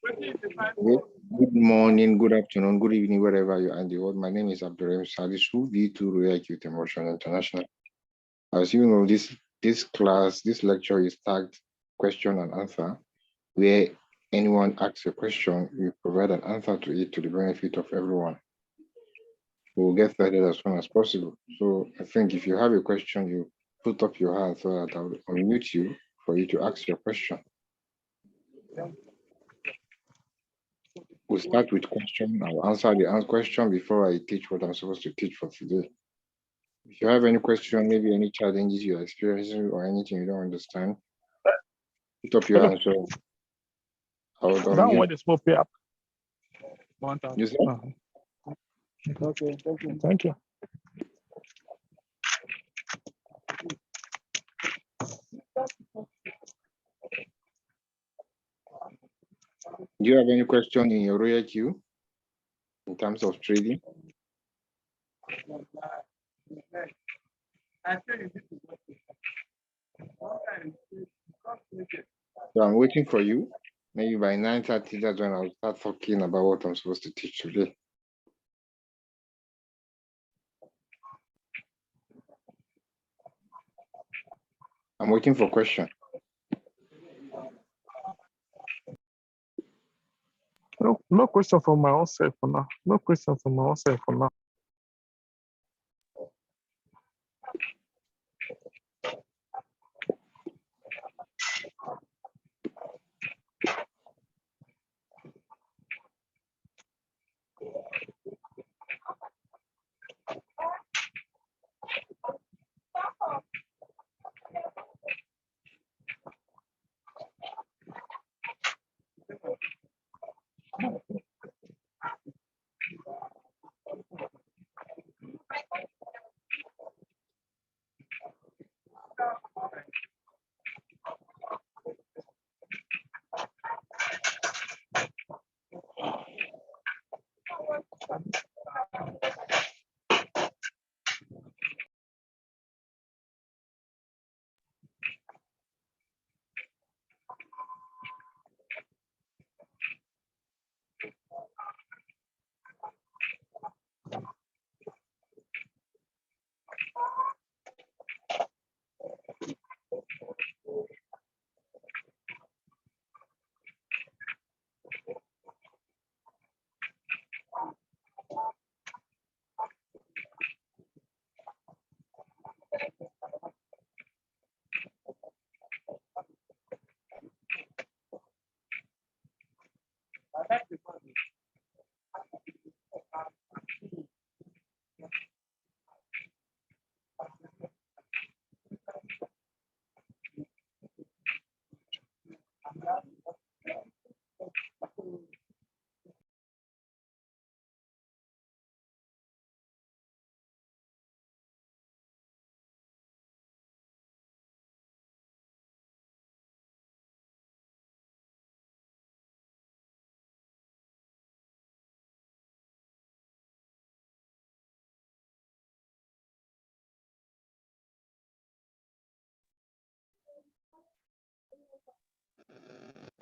Good morning, good afternoon, good evening, wherever you are in the world. My name is Abdurrahim Salisu, V2 Royal Youth Emotion International. As you know, this lecture is tagged question and answer, where anyone asks a question, we provide an answer to it to the benefit of everyone. We'll get started as soon as possible. So I think if you have a question, you put up your hand so that I'll unmute you for you to ask your question. We'll start with question. I'll answer the question before I teach what I'm supposed to teach for today. If you have any question, maybe any challenges you're experiencing or anything you don't understand, put up your hand. So that one is more pay up. You said? Okay, thank you. Do you have any question in your royal queue in terms of trading? So I'm waiting for you. Maybe by 9:30, that's when I'll start talking about what I'm supposed to teach today. I'm waiting for question. No question from my own self for now. No question from my own self for now.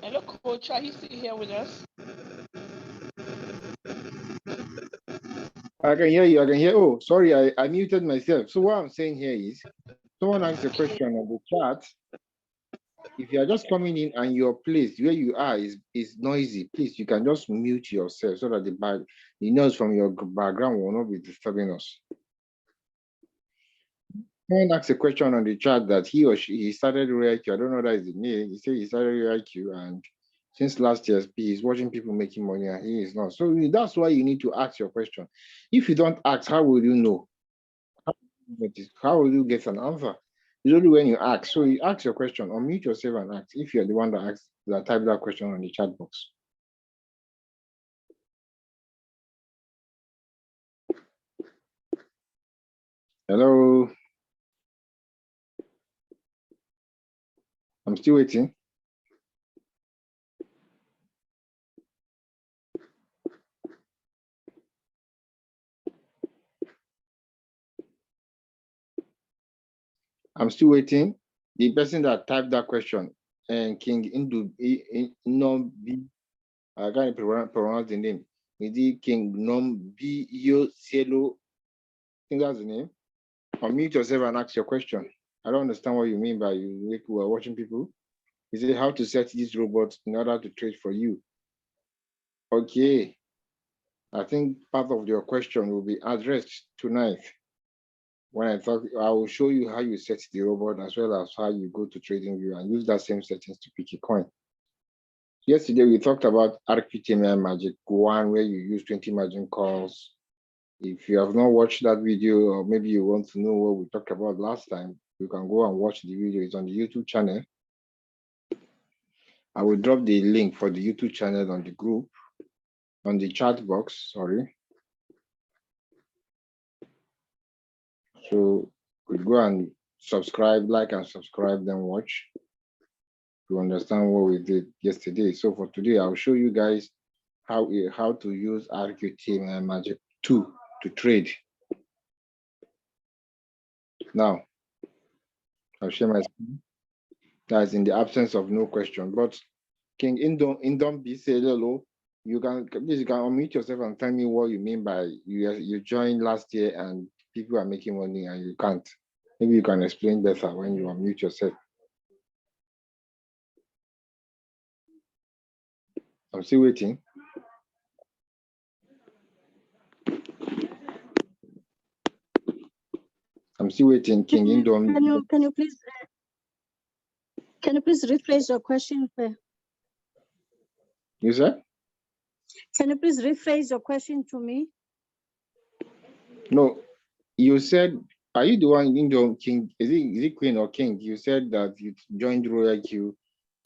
Hello, Coach. Are you still here with us? I can hear you. I can hear. Oh, sorry, I muted myself. So what I'm saying here is, someone asked a question on the chat. If you are just coming in and your place where you are is noisy, please, you can just mute yourself so that the noise from your background will not be disturbing us. Someone asked a question on the chat that he or she started RealIQ. I don't know that is the name. He said he started RealIQ, and since last year's he's watching people making money and he is not. So that's why you need to ask your question. If you don't ask, how will you know? How will you get an answer? It's only when you ask. So you ask your question, unmute yourself and ask if you're the one that typed that question on the chat box. Hello. I'm still waiting. I'm still waiting. The person that typed that question, and King Indu, I can't pronounce the name. Is it King Nombio Cielo? I think that's the name. Unmute yourself and ask your question. I don't understand what you mean by you are watching people. Is it how to set this robot in order to trade for you? Okay. I think part of your question will be addressed tonight. When I talk, I will show you how you set the robot as well as how you go to TradingView and use that same settings to pick a coin. Yesterday, we talked about RQTMI Magic 1, where you use 20 margin calls. If you have not watched that video, or maybe you want to know what we talked about last time, you can go and watch the video. It's on the YouTube channel. I will drop the link for the YouTube channel on the group, on the chat box, sorry. So we go and subscribe, like and subscribe, then watch to understand what we did yesterday. So for today, I'll show you guys how to use RQTMI Magic 2 to trade. Now, I'll share my screen. That's in the absence of no question. But King Indom BCLO, you can unmute yourself and tell me what you mean by you joined last year and people are making money and you can't. Maybe you can explain better when you unmute yourself. I'm still waiting. I'm still waiting, King Indom. Can you please rephrase your question? You said? Can you please rephrase your question to me? No, you said, are you the one Indom King? Is it Queen or King? You said that you joined Royal Q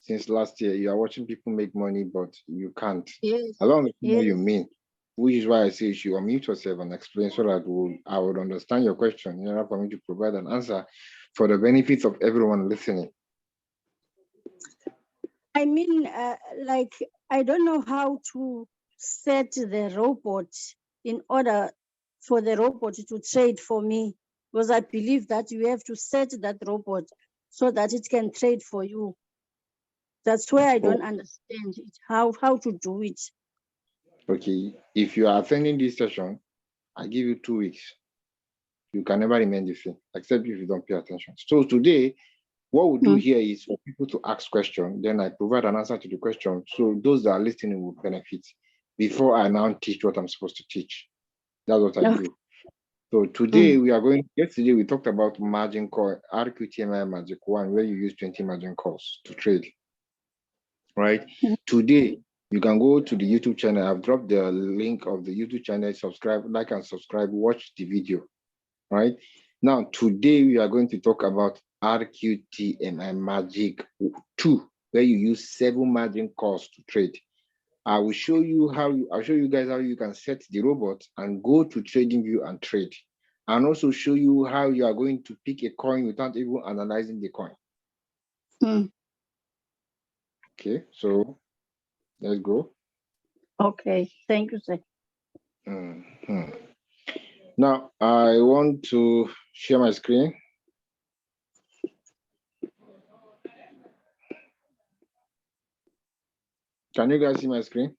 since last year. You are watching people make money, but you can't. Yes. I don't understand what Yes. you mean. Which is why I say you should unmute yourself and explain so that I would understand your question in order for me to provide an answer for the benefit of everyone listening. I mean, like, I don't know how to set the robot in order for the robot to trade for me, because I believe that you have to set that robot so that it can trade for you. That's where I don't understand it, how to do it. Okay, if you are attending this session, I give you 2 weeks. You can never remain the same, except if you don't pay attention. So today, what we do here is for people to ask questions, then I provide an answer to the question. So those that are listening will benefit before I now teach what I'm supposed to teach. That's what I do. So today yesterday we talked about margin call, RQTMI Magic 1, where you use 20 margin calls to trade, right? Today, you can go to the YouTube channel. I've dropped the link of the YouTube channel, subscribe, like and subscribe, watch the video, right? Now, today we are going to talk about RQTMI Magic 2, where you use 7 margin calls to trade. I will show you I'll show you guys how you can set the robot and go to TradingView and trade. And also show you how you are going to pick a coin without even analyzing the coin. Okay, so let's go. Okay, thank you, sir. Now, I want to share my screen. Can you guys see my screen?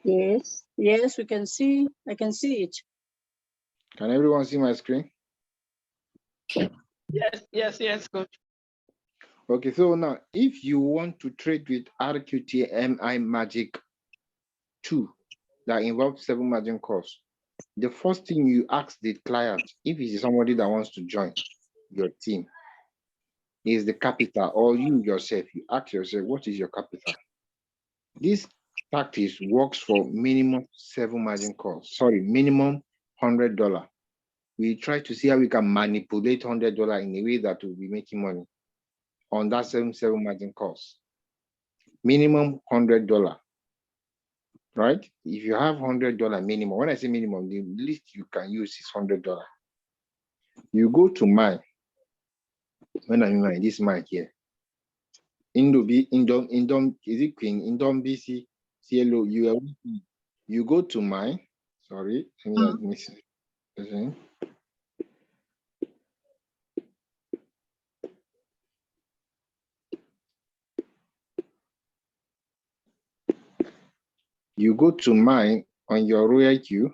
Yes, we can see. I can see it. Can everyone see my screen? Yes, coach. Okay, so now if you want to trade with RQTMI Magic 2 that involves 7 margin calls, the first thing you ask the client, if it is somebody that wants to join your team, is the capital, or you yourself, you ask yourself, what is your capital? This practice works for minimum 7 margin calls, sorry, minimum $100. We try to see how we can manipulate $100 in a way that will be making money on that 7 margin calls. Minimum $100, right? If you have $100 minimum, when I say minimum, the least you can use is $100. You go to mine. When I mean this mic here, Indom, is it Queen? Indom BC, CLO, you go to mine. Sorry, let me miss it. You go to mine on your royal queue.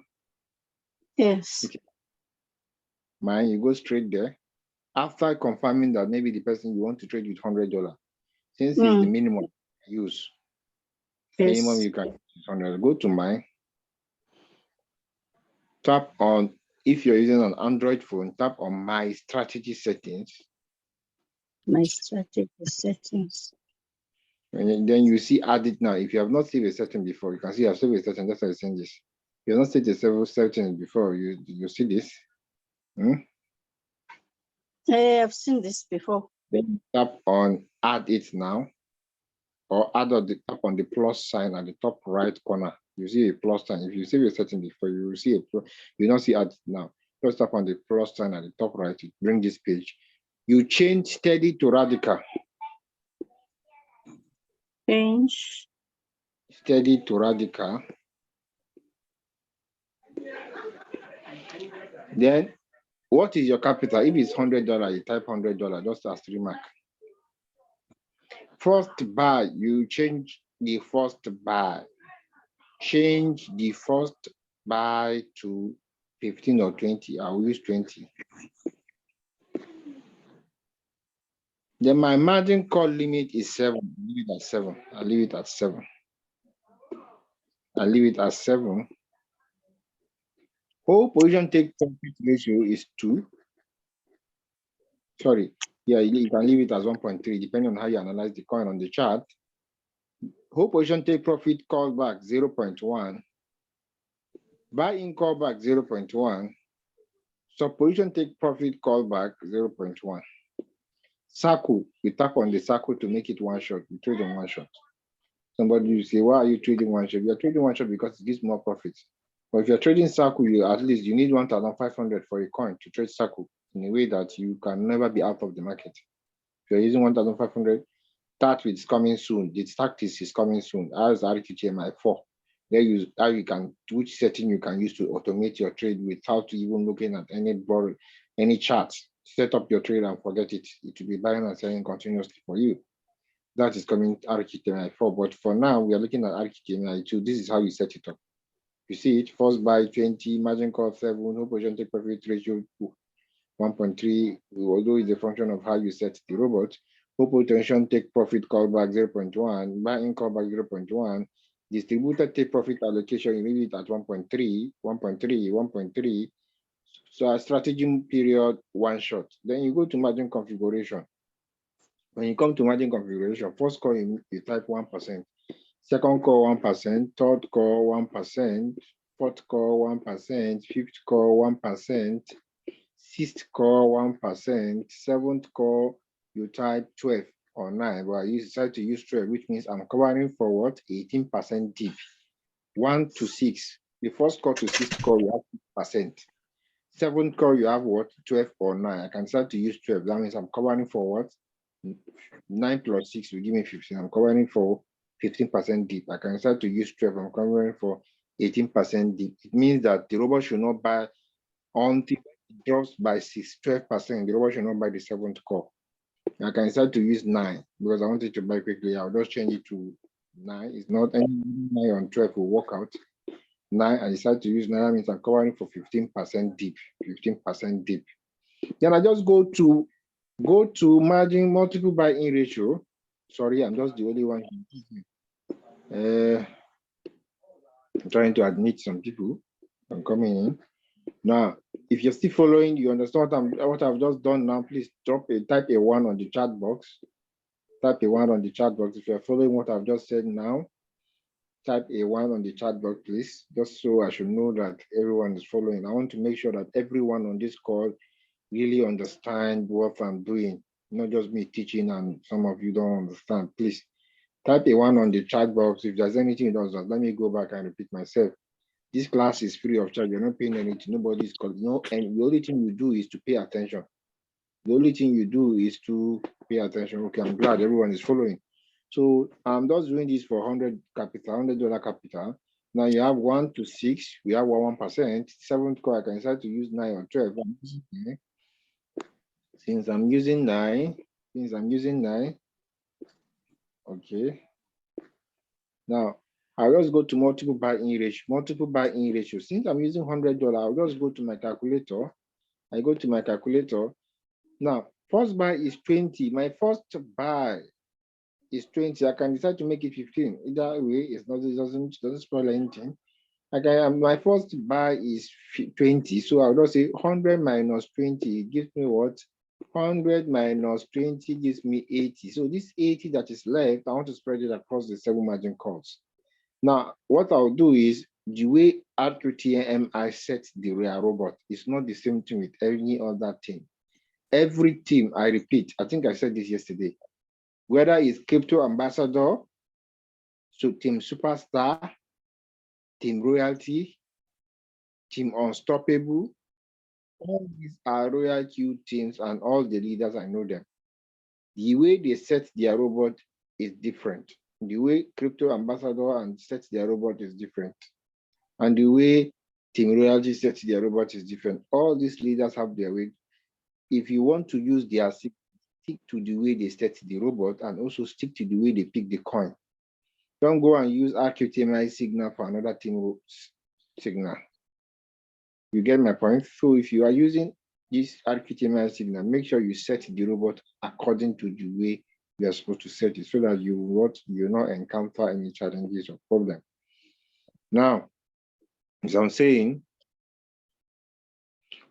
Yes. Okay. Mine, you go straight there. After confirming that maybe the person you want to trade with $100, since it's the minimum use, minimum Yes. you can use $100. Go to mine. Tap on, if you're using an Android phone, tap on my strategy settings. My strategy settings. And then you see add it now. If you have not saved a setting before, you can see I've saved a setting. That's why I send this. If you have not saved a several settings before, you see this. I have seen this before. Then tap on add it now, or tap on the plus sign at the top right corner. You see a plus sign. If you save a setting before, you will see you don't see add it now. Just tap on the plus sign at the top right to bring this page. You change steady to radical. Change. Steady to radical. Then what is your capital? If it's $100, you type $100, just as remark. First buy, you change the first buy. Change the first buy to 15 or 20. I'll use 20. Then my margin call limit is 7. I'll leave it at 7. I'll leave it at 7. I'll leave it at 7. Whole position take profit ratio is 2. Sorry. Yeah, you can leave it as 1.3, depending on how you analyze the coin on the chart. Whole position take profit callback 0.1. Buy in callback 0.1. So position take profit callback 0.1. Circle, you tap on the circle to make it one shot. You trade on one shot. Somebody will say, why are you trading one shot? You're trading one shot because it gives more profits. But if you're trading circle, you at least you need 1,500 for a coin to trade circle in a way that you can never be out of the market. If you're using 1,500, start with coming soon. The tactics is coming soon. As RTTMI 4. There you can, which setting you can use to automate your trade without even looking at any charts. Set up your trade and forget it. It will be buying and selling continuously for you. That is coming RTTMI 4. But for now, we are looking at RTTMI 2. This is how you set it up. You see it, first buy 20, margin call 7, whole position take profit ratio 1.3, although it's a function of how you set the robot. Whole position take profit callback 0.1, buy in callback 0.1, distributor take profit allocation, you leave it at 1.3, 1.3, 1.3. So a strategy period, one shot. Then you go to margin configuration. When you come to margin configuration, first call you type 1%, second call 1%, third call 1%, fourth call 1%, fifth call 1%, sixth call 1%, seventh call you type 12 or 9, but I decide to use 12, which means I'm covering for what? 18% dip. 1 to 6. The first call to sixth call you have 6%. Seventh call you have what? 12 or 9. I can start to use 12. That means I'm covering for what? 9 plus 6 will give me 15. I'm covering for 15% dip. I can start to use 12. I'm covering for 18% dip. It means that the robot should not buy until it drops by 12%. The robot should not buy the seventh call. I can start to use 9 because I want it to buy quickly. I'll just change it to 9. It's not any 9 on 12 will work out. 9, I decide to use 9. That means I'm covering for 15% dip. 15% dip. Then I just go to margin multiple buy-in ratio. Sorry, I'm just the only one. I'm trying to admit some people. I'm coming in. Now, if you're still following, you understand what I've just done now, please type a 1 on the chat box. Type a 1 on the chat box. If you're following what I've just said now, type a 1 on the chat box, please, just so I should know that everyone is following. I want to make sure that everyone on this call really understand what I'm doing, not just me teaching and some of you don't understand. Please type a 1 on the chat box. If there's anything you don't understand, let me go back and repeat myself. This class is free of charge. You're not paying anything. Nobody's calling. No, and the only thing you do is to pay attention. The only thing you do is to pay attention. Okay, I'm glad everyone is following. So I'm just doing this for $100 capital. Now you have 1 to 6. We have 1%. Seventh call, I can start to use 9 or 12. Since I'm using 9, okay. Now I'll just go to multiple buy-in ratio, multiple buy-in ratio. Since I'm using $100, I'll just go to my calculator. I go to my calculator. Now, first buy is 20. My first buy is 20. I can decide to make it 15. Either way, it doesn't spoil anything. Okay, my first buy is 20. So I'll just say 100 minus 20 gives me what? 100 minus 20 gives me 80. So this 80 that is left, I want to spread it across the 7 margin calls. Now, what I'll do is the way RQTMI sets the real robot is not the same thing with any other team. Every team, I repeat, I think I said this yesterday, whether it's Crypto Ambassador, so Team Superstar, Team Royalty, Team Unstoppable, all these are Royal Q teams and all the leaders, I know them. The way they set their robot is different. The way Crypto Ambassador and sets their robot is different. And the way Team Royalty sets their robot is different. All these leaders have their way. If you want to use their stick to the way they set the robot and also stick to the way they pick the coin. Don't go and use RQTMI signal for another team signal. You get my point? So if you are using this RQTMI signal, make sure you set the robot according to the way you are supposed to set it so that you will not encounter any challenges or problem. Now, as I'm saying,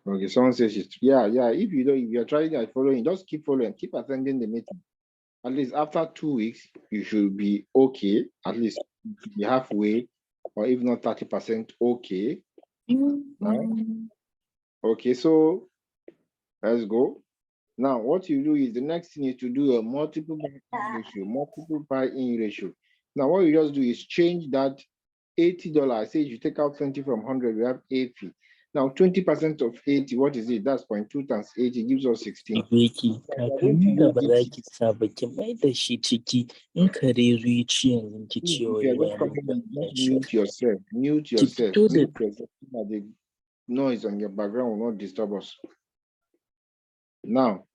okay, someone says, if you're trying to following, just keep following, keep attending the meeting. At least after 2 weeks, you should be okay. At least be halfway, or if not 30% okay. Okay, so let's go. Now, what you do is the next thing is to do a multiple buy-in ratio. Now, what you just do is change that $80. Say you take out 20 from 100, we have 80. Now, 20% of 80, what is it? That's 0.2 times 80 gives us 16. Wiki, kakanni da ba za ki sa ba ki mai da shi ciki in kare zuyi ci yanzu ki ce Mute yourself. Mute yourself. The noise on your background will not disturb us. Now,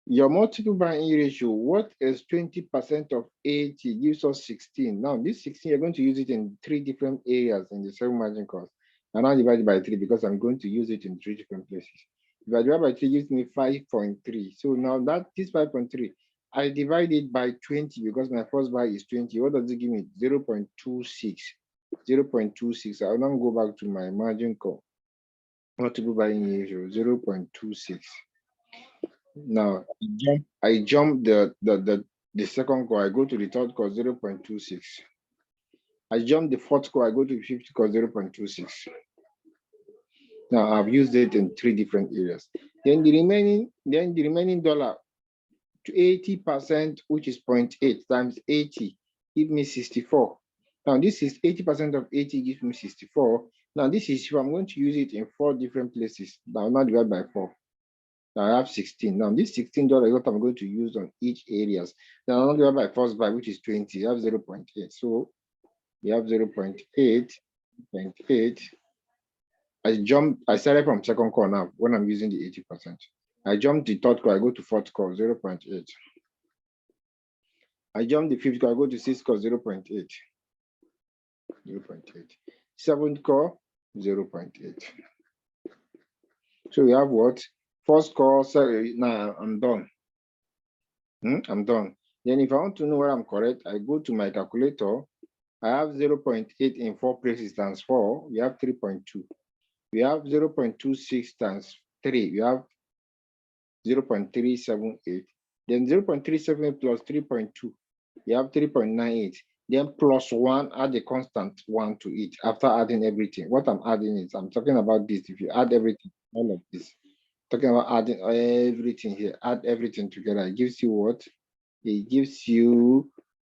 your multiple buy-in ratio, what is 20% of 80 gives us 16. Now, this 16, you're going to use it in 3 different areas in the 7 margin calls. And I'll divide it by 3 because I'm going to use it in 3 different places. If I divide by 3, it gives me 5.3. So now that this 5.3, I divide it by 20 because my first buy is 20. What does it give me? 0.26. 0.26. I'll now go back to my margin call. Multiple buy-in ratio, 0.26. Now, I jump the second call, I go to the third call, 0.26. I jump the fourth call, I go to the fifth call, 0.26. Now, I've used it in 3 different areas. Then the remaining dollar, to 80%, which is 0.8 times 80, give me 64. Now, this is 80% of 80 gives me 64. Now, this is if I'm going to use it in 4 different places. Now, not divided by 4. Now I have 16. Now this $16 is what I'm going to use on each areas. Now I'm going to divide by first buy, which is 20. You have 0.8. So you have 0.8. I started from second call now when I'm using the 80%. I jumped the third call, I go to fourth call, 0.8. I jump the fifth call, I go to sixth call, 0.8. 0.8. Seventh call, 0.8. So we have what? First call, sorry, now I'm done. I'm done. Then if I want to know where I'm correct, I go to my calculator. I have 0.8 in 4 places times 4. We have 3.2. We have 0.26 times 3. We have 0.378. Then 0.378 plus 3.2. We have 3.98. Then plus 1, add a constant 1 to it after adding everything. What I'm adding is, I'm talking about this. If you add everything, all of this. Talking about adding everything here, add everything together. It gives you what? It gives you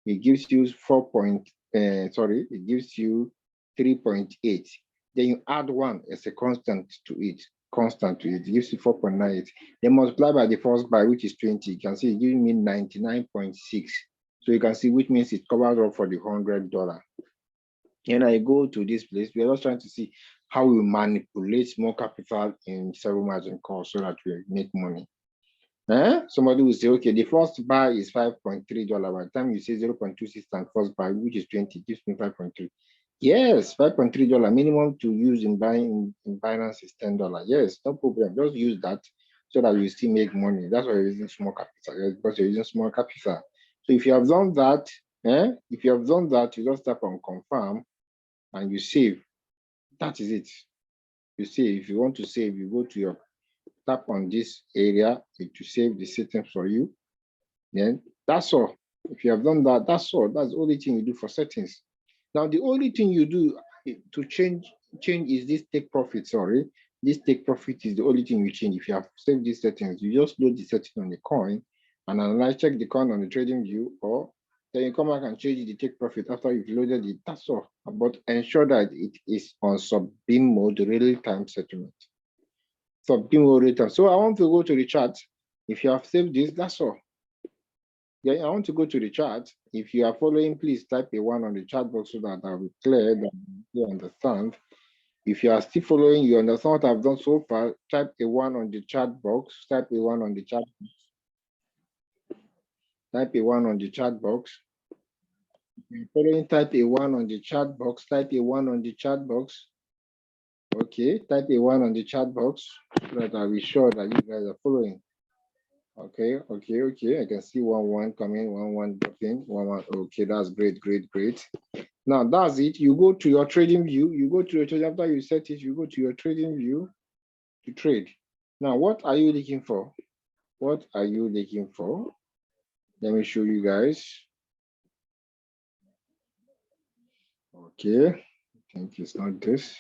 3.8. Then you add 1 as a constant to it. It gives you 4.98. Then multiply by the first buy, which is 20. You can see it gives me 99.6. So you can see, which means it covers up for the $100. And I go to this place. We're just trying to see how we manipulate more capital in 7 margin calls so that we make money. Somebody will say, okay, the first buy is $5.3. By the time you say 0.26 and first buy, which is 20, gives me 5.3. Yes, $5.3 minimum to use in buying in Binance is $10. Yes, no problem. Just use that so that you still make money. That's why you're using small capital, because you're using small capital. So if you have done that, if you have done that, you just tap on confirm and you save. That is it. You save. If you want to save, you go to your tap on this area to save the settings for you. Then that's all. If you have done that, that's all. That's the only thing you do for settings. Now, the only thing you do to change is this take profit. Sorry, this take profit is the only thing you change. If you have saved these settings, you just load the setting on the coin and analyze, check the coin on the trading view, or then you come back and change the take profit after you've loaded it. That's all. But ensure that it is on sub-beam mode, real-time settlement. Sub-beam mode real-time. So I want to go to the chart. If you have saved this, that's all. Yeah, I want to go to the chart. If you are following, please type a 1 on the chat box so that I'll be clear that you understand. If you are still following, you understand what I've done so far, type a 1 on the chat box. Type a 1 on the chat box. Type a 1 on the chat box. If you're following, type a 1 on the chat box. Type a 1 on the chat box. Okay, type a 1 on the chat box so that I'll be sure that you guys are following. Okay. I can see 1-1 coming, 1-1 dropping, 1-1. Okay, that's great. Now that's it. You go to your trading view. You go to your trading after you set it. You go to your trading view to trade. Now, what are you looking for? What are you looking for? Let me show you guys. Okay, I think it's not this.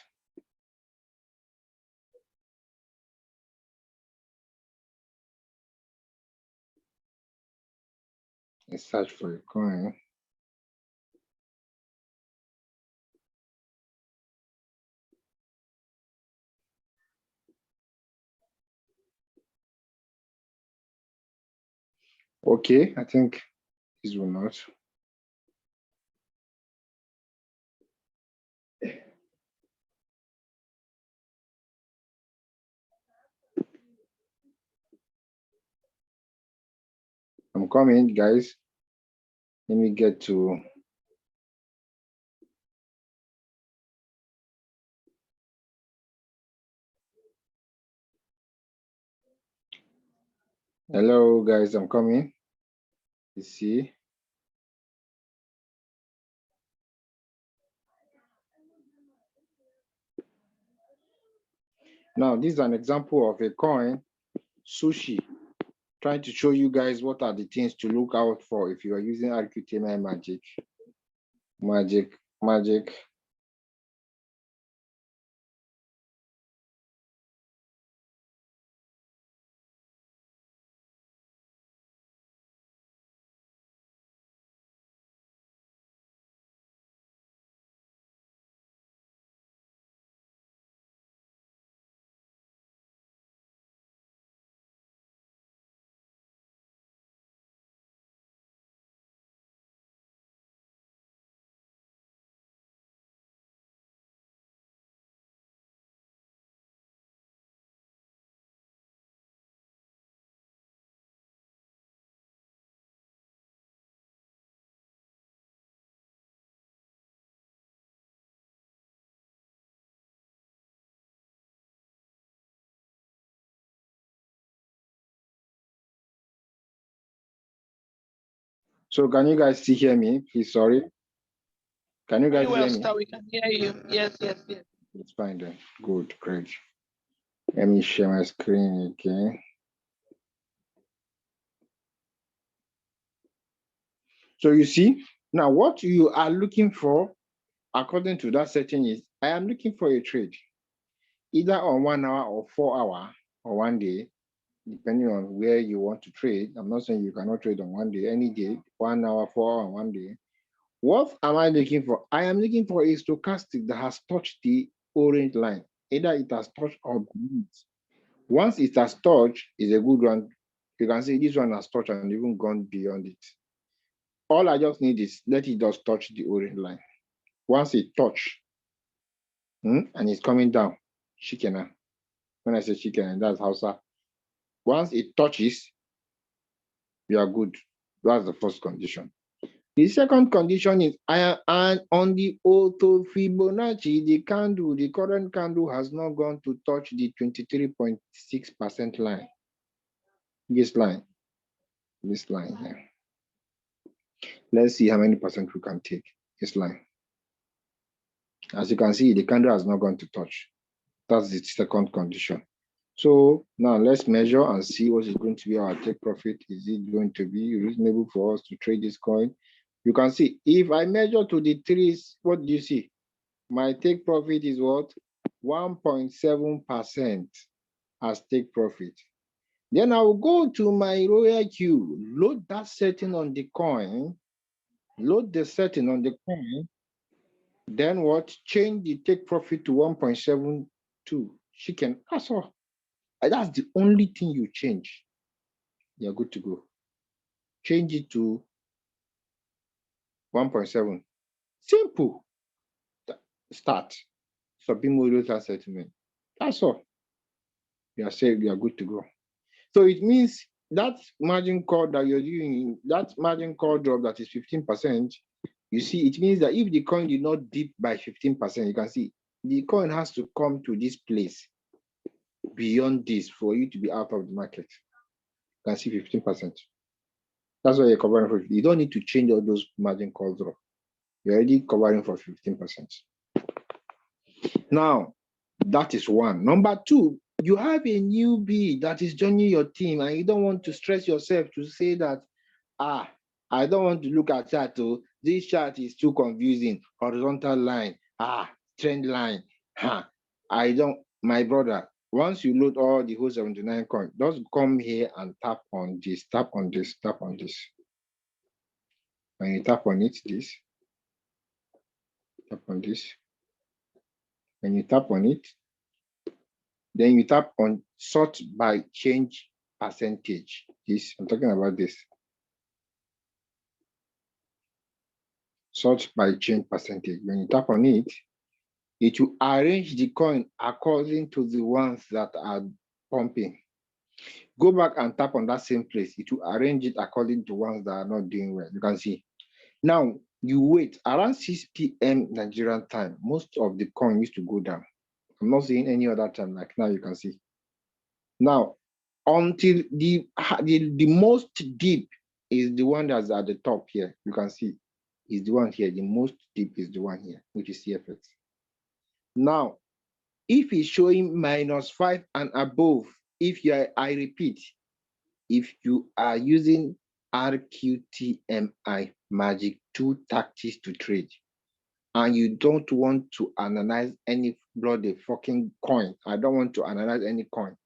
Let's search for a coin. Okay, I think this will not. I'm coming, guys. Let me get to. Hello, guys, I'm coming. You see. Now, this is an example of a coin, Sushi. Trying to show you guys what are the things to look out for if you are using RQTMI magic. So can you guys still hear me? Please, sorry. Can you guys Very well, hear me? sir. We can hear you. Yes. It's fine then. Good, great. Let me share my screen again. So you see, now what you are looking for, according to that setting is, I am looking for a trade, either on 1 hour or 4 hour or 1 day, depending on where you want to trade. I'm not saying you cannot trade on 1 day, any day, 1 hour, 4 hour, 1 day. What am I looking for? I am looking for a stochastic that has touched the orange line. Either it has touched or been. Once it has touched, it's a good one. You can see this one has touched and even gone beyond it. All I just need is let it just touch the orange line. Once it touch, and it's coming down, shikena. When I say shikena, that's Hausa. Once it touches, We are good. That's the first condition. The second condition is and on the auto Fibonacci, the current candle has not gone to touch the 23.6% line. This line here. Let's see how many percent we can take this line. As you can see, the candle has not gone to touch. That's the second condition. So now let's measure and see what is going to be our take profit. Is it going to be reasonable for us to trade this coin? You can see if I measure to the threes, what do you see? My take profit is what? 1.7% as take profit. Then I will go to my Royal Q, load that setting on the coin, load the setting on the coin, then what? Change the take profit to 1.72. Chicken, that's all. That's the only thing you change. You're good to go. Change it to 1.7. Simple. Start. Subimodal settlement. That's all. You are safe, you are good to go. So it means that margin call that you're doing, that margin call drop that is 15%, you see, it means that if the coin did not dip by 15%, you can see the coin has to come to this place beyond this for you to be out of the market. You can see 15%. That's why you're covering for. You don't need to change all those margin call drop. You're already covering for 15%. Now, that is one. Number two, you have a newbie that is joining your team and you don't want to stress yourself to say that, I don't want to look at chart. Oh, this chart is too confusing. Horizontal line, trend line. I don't, my brother, once you load all the whole 79 coins, just come here and tap on this, tap on this, tap on this. When you tap on it, this, tap on this. When you tap on it, then you tap on sort by change percentage. This, I'm talking about this. Sort by change percentage. When you tap on it, it will arrange the coin according to the ones that are pumping. Go back and tap on that same place. It will arrange it according to ones that are not doing well. You can see. Now, you wait around 6 p.m. Nigerian time. Most of the coin used to go down. I'm not seeing any other time like now. You can see. Now, until the most deep is the one that's at the top here. You can see is the one here. The most deep is the one here, which is CFX. Now, if it's showing -5 and above, if you are, I repeat, if you are using RQTMI Magic 2 tactics to trade, and you don't want to analyze any bloody fucking coin, I don't want to analyze any coin,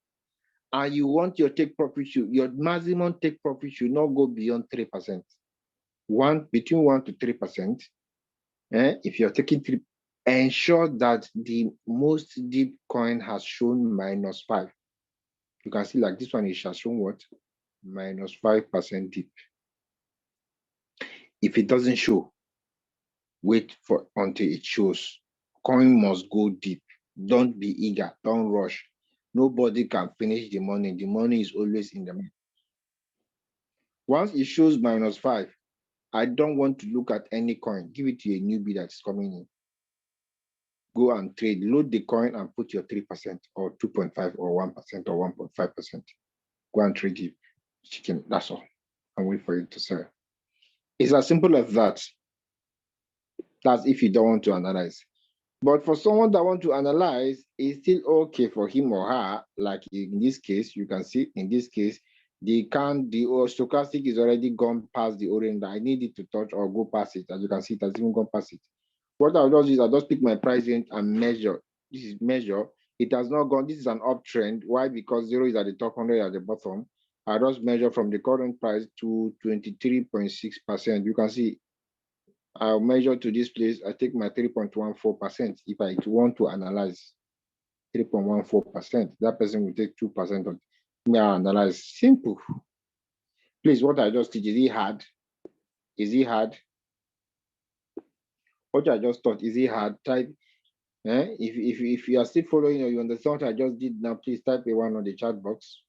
and you want your take profit, your maximum take profit should not go beyond 3%. Between 1 to 3%. If you're taking 3, ensure that the most deep coin has shown -5. You can see like this one, it has shown what? -5% deep. If it doesn't show, wait for until it shows. Coin must go deep. Don't be eager. Don't rush. Nobody can finish the money. The money is always in the money. Once it shows -5, I don't want to look at any coin. Give it to a newbie that's coming in. Go and trade. Load the coin and put your 3% or 2.5 or 1% or 1.5%. Go and trade it. Chicken. That's all. And wait for it to sell. It's as simple as that. That's if you don't want to analyze. But for someone that wants to analyze, it's still okay for him or her. Like in this case, you can see in this case, the stochastic is already gone past the orange that I need it to touch or go past it. As you can see, it has even gone past it. What I'll do is I'll just pick my price range and measure. This is measure. It has not gone. This is an uptrend. Why? Because 0 is at the top, 100 at the bottom. I just measure from the current price to 23.6%. You can see I'll measure to this place. I take my 3.14%. If I want to analyze 3.14%, that person will take 2% of me. I analyze. Simple. Please, what I just did, is it hard? Is it hard? What I just taught, is it hard? Type. If you are still following or you understand what I just did now, please type a 1 on the chat box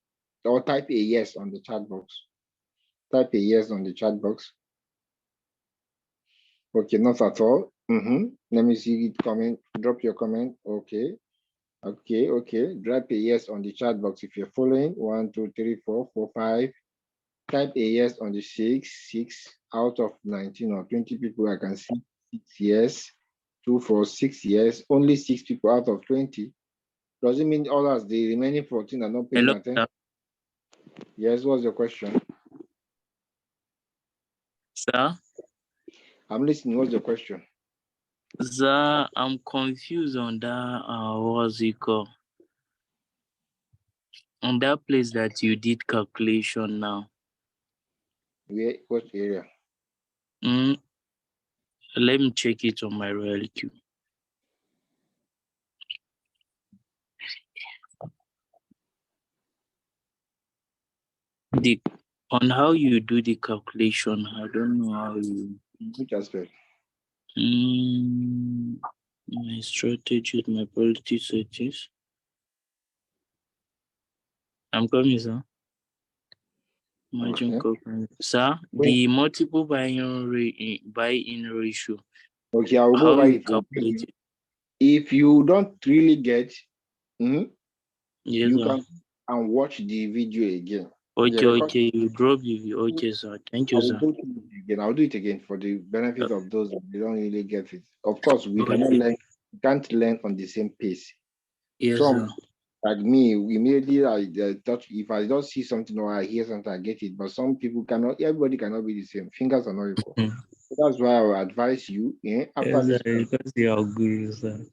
or type a yes on the chat box. Type a yes on the chat box. Okay, not at all. Let me see it comment. Drop your comment. Okay. Okay. Drop a yes on the chat box if you're following. 1, 2, 3, 4, 4, 5. Type a yes on the 6 out of 19 or 20 people. I can see 6 yes. 2, 4, 6 yes. Only 6 people out of 20. Does it mean others, the remaining 14 are not paying Hello, attention? Yes, what's your question? sir. I'm listening. What's your question? Sir, I'm confused on that. What's it called? On that place that you did calculation now. Where? What area? Let me check it on my Royal Q. On how you do the calculation, I don't know how you. Which aspect? My strategy, my policy searches. I'm coming, sir. Margin call, sir. The multiple buy-in ratio. Okay, I will go How over you it. calculate it? If you don't really get, Yes, you sir. can and watch the video again. Okay, you drop the okay, sir. Thank you, sir. I'll do it again for the benefit of those that they don't really get it. Of course, we can't learn on the same pace. Yes, Some, sir. like me, immediately I touch, if I don't see something or I hear something, I get it. But some people cannot, everybody cannot be the same. Fingers are not equal. So that's why I will advise you, after this, because you are good, sir.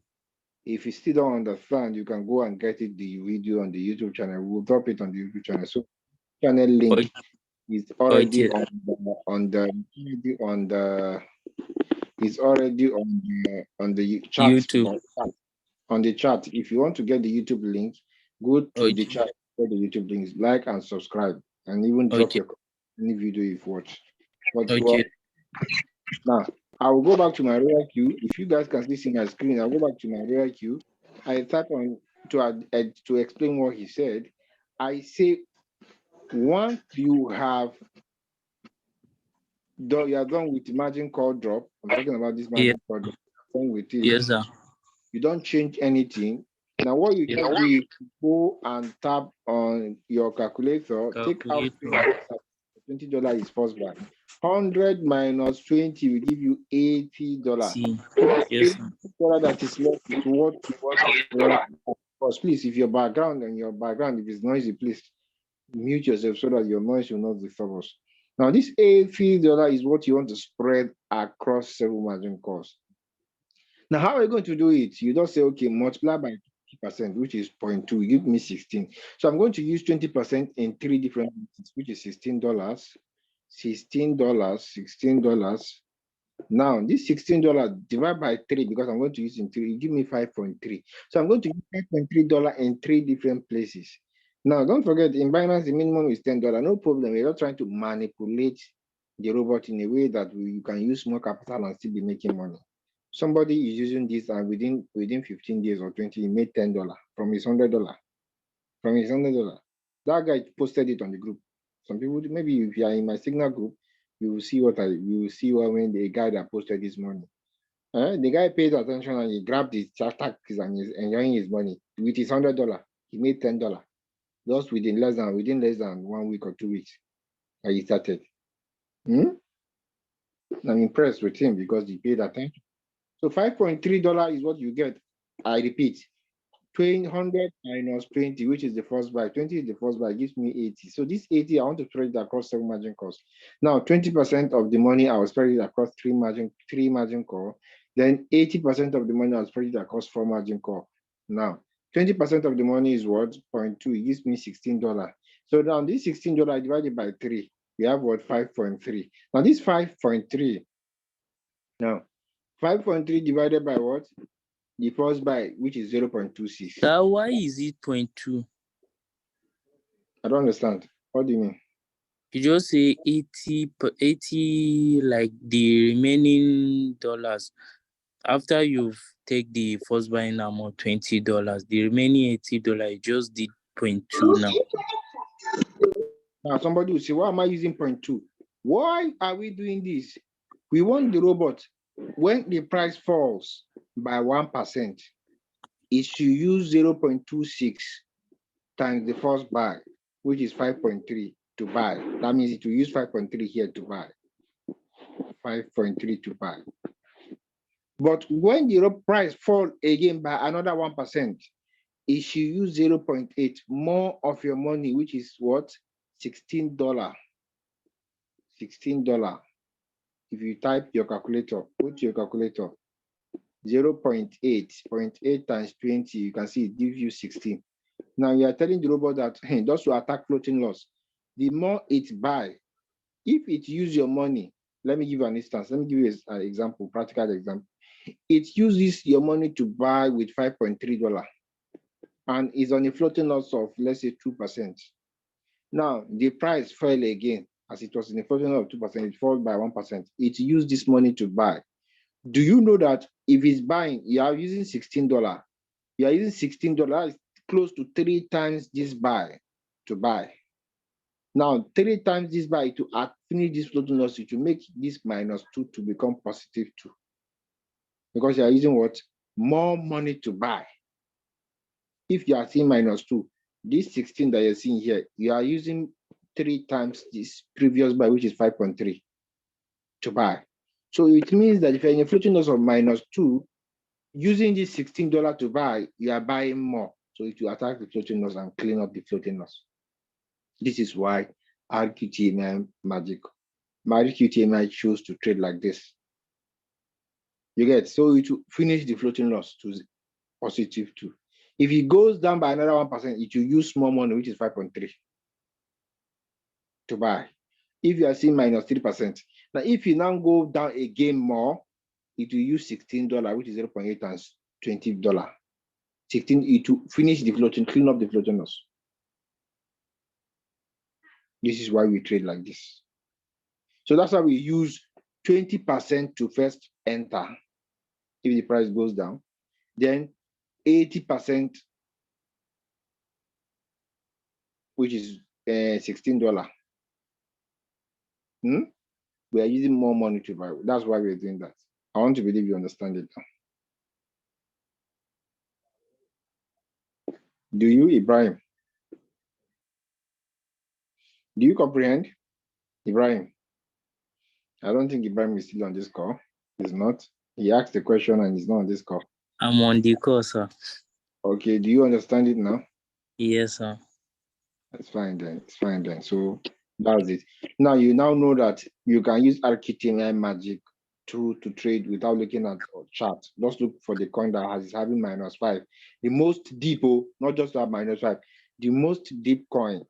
if you still don't understand, you can go and get it, the video on the YouTube channel. We'll drop it on the YouTube channel. So channel link is already on the chat. YouTube. On the chat. If you want to get the YouTube link, go to the chat where the YouTube link is, like and subscribe, and even drop your any video you've watched. Now I will go back to my Royal Q. If you guys can see my screen, I'll go back to my Royal Q. I type on to explain what he said. I say once you are done with the margin call drop, I'm talking about this margin call drop. Done with it. Yes, sir. You don't change anything. Now what you can do is go and tap on your calculator, take out $20 is first buy. 100 minus 20 will give you $80. Yes, $80 that is left is what you want to spread. Because please, if your background if it's noisy, please mute yourself so that your noise will not disturb us. Now this $80 is what you want to spread across several margin calls. Now, how are you going to do it? You don't say, okay, multiply by 20%, which is 0.2, give me 16. So I'm going to use 20% in 3 different places, which is $16, $16. Now, this $16 divided by 3, because I'm going to use in 3, give me 5.3. So I'm going to use $5.3 in 3 different places. Now, don't forget, in Binance, the minimum is $10. No problem. We're not trying to manipulate the robot in a way that you can use more capital and still be making money. Somebody is using this and within 15 days or 20, he made $10 from his $100. From his $100. That guy posted it on the group. Some people, maybe if you are in my Signal group, you will see when the guy that posted this money. The guy paid attention and he grabbed his tax and he's enjoying his money. With his $100, he made $10. Just within less than 1 week or 2 weeks. And he started. I'm impressed with him because he paid attention. So $5.3 is what you get. I repeat, 100 minus 20, which is the first buy. 20 is the first buy, gives me 80. So this 80, I want to spread it across 7 margin calls. Now, 20% of the money, I will spread it across 3 margin call. Then 80% of the money, I'll spread it across 4 margin call. Now, 20% of the money is what? 0.2, it gives me $16. So now this $16 divided by 3, we have what? 5.3. Now this 5.3, now 5.3 divided by what? The first buy, which is 0.26. Why is it 0.2? I don't understand. What do you mean? You just say 80 like the remaining dollars. After you've take the first buying amount $20, the remaining $80 just did 0.2 now. Now somebody will say, why am I using 0.2? Why are we doing this? We want the robot, when the price falls by 1%, it should use 0.26 times the first buy, which is 5.3 to buy. That means it will use 5.3 here to buy. 5.3 to buy. But when the price fall again by another 1%, it should use 0.8 more of your money, which is what? $16. $16. If you type your calculator, put your calculator, 0.8, 0.8 times 20, you can see it gives you 16. Now you are telling the robot that, hey, just to attack floating loss, the more it buy, if it use your money, let me give you an instance. Let me give you an example, practical example. It uses your money to buy with $5.3 and is on a floating loss of, let's say, 2%. Now the price fell again, as it was in a floating loss of 2%, it falls by 1%. It used this money to buy. Do you know that if it's buying, you are using $16? You are using $16, close to 3 times this buy to buy. Now, 3 times this buy to finish this floating loss, to make this -2 to become +2. Because you are using what? More money to buy. If you are seeing -2, this 16 that you're seeing here, you are using 3 times this previous buy, which is 5.3 to buy. So it means that if you're in a floating loss of -2, using this $16 to buy, you are buying more. So it will attack the floating loss and clean up the floating loss. This is why RQTMI chose to trade like this. You get, so it will finish the floating loss to +2. If it goes down by another 1%, it will use small money, which is 5.3 to buy. If you are seeing -3%, now if you now go down again more, it will use $16, which is 0.8 times $20. 16, it will finish the floating, clean up the floating loss. This is why we trade like this. So that's why we use 20% to first enter if the price goes down, then 80%, which is $16. We are using more money to buy. That's why we're doing that. I want to believe you understand it now. Do you, Ibrahim? Do you comprehend, Ibrahim? I don't think Ibrahim is still on this call. He's not. He asked the question and he's not on this call. I'm on the call, sir. Okay, do you understand it now? Yes, sir. That's fine then. It's fine then. So that's it. Now you now know that you can use RQTMI Magic to trade without looking at a chart. Just look for the coin that is having -5. The most deep, not just that -5, the most deep coin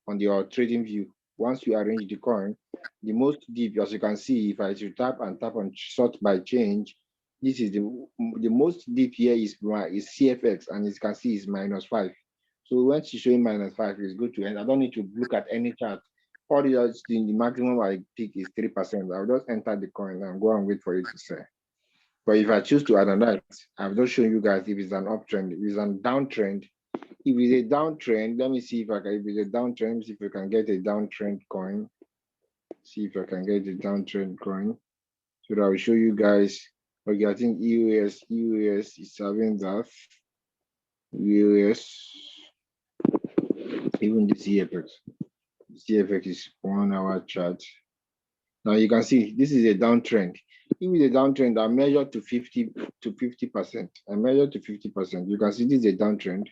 on your trading view. Once you arrange the coin, the most deep, as you can see, if I should tap on sort by change, this is the most deep here is CFX, and as you can see, is -5. So when she's showing -5, it's good to end. I don't need to look at any chart. All the maximum I pick is 3%. I'll just enter the coin and go and wait for it to sell. But if I choose to analyze, I've just shown you guys if it's an uptrend, if it's a downtrend. If it's a downtrend, let me see if I can. If it's a downtrend, let me see if I can get a downtrend coin. See if I can get a downtrend coin. So that I will show you guys. Okay, I think EOS is having that. EOS, even the CFX. CFX is 1 hour chart. Now you can see this is a downtrend. If it's a downtrend, I measure to 50%. I measure to 50%. You can see this is a downtrend.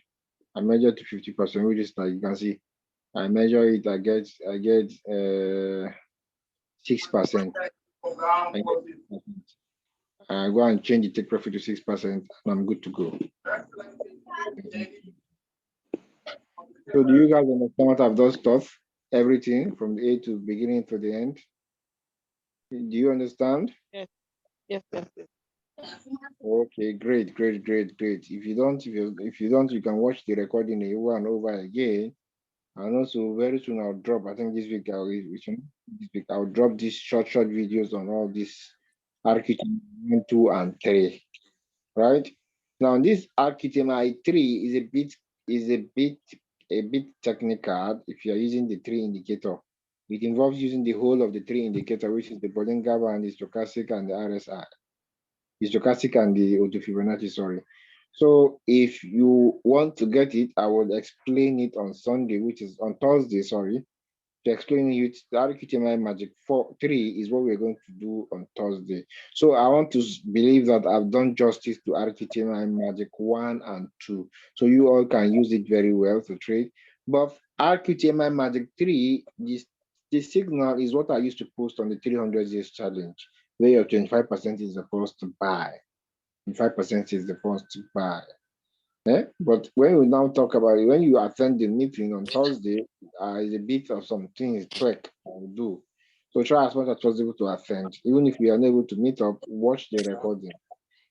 I measure to 50%, which is like you can see. I measure it. I get 6%. I go and change the take profit to 6%, and I'm good to go. So do you guys understand what I've just taught? Everything from the A to beginning to the end. Do you understand? Yes. Yes. Okay, great. If you don't, you can watch the recording over and over again. And also very soon I'll drop. I think this week I'll drop these short videos on all these RQTMI 1, 2, and 3. Right now, this RQTMI 3 is a bit technical if you're using the 3 indicator. It involves using the whole of the three indicators, which is the Bollinger Band, the stochastic, and the RSI. The stochastic and the auto Fibonacci, sorry. So if you want to get it, I will explain it on Sunday, which is on Thursday, sorry. To explain it, the RQTMI Magic 3 is what we're going to do on Thursday. So I want to believe that I've done justice to RQTMI Magic 1 and 2. So you all can use it very well to trade. But RQTMI Magic 3, the signal is what I used to post on the 300 days challenge, where your 25% is supposed to buy. 25% is supposed to buy. But when we now talk about it, when you attend the meeting on Thursday, is a bit of some things tweak will do. So try as much as possible to attend. Even if you are unable to meet up, watch the recording.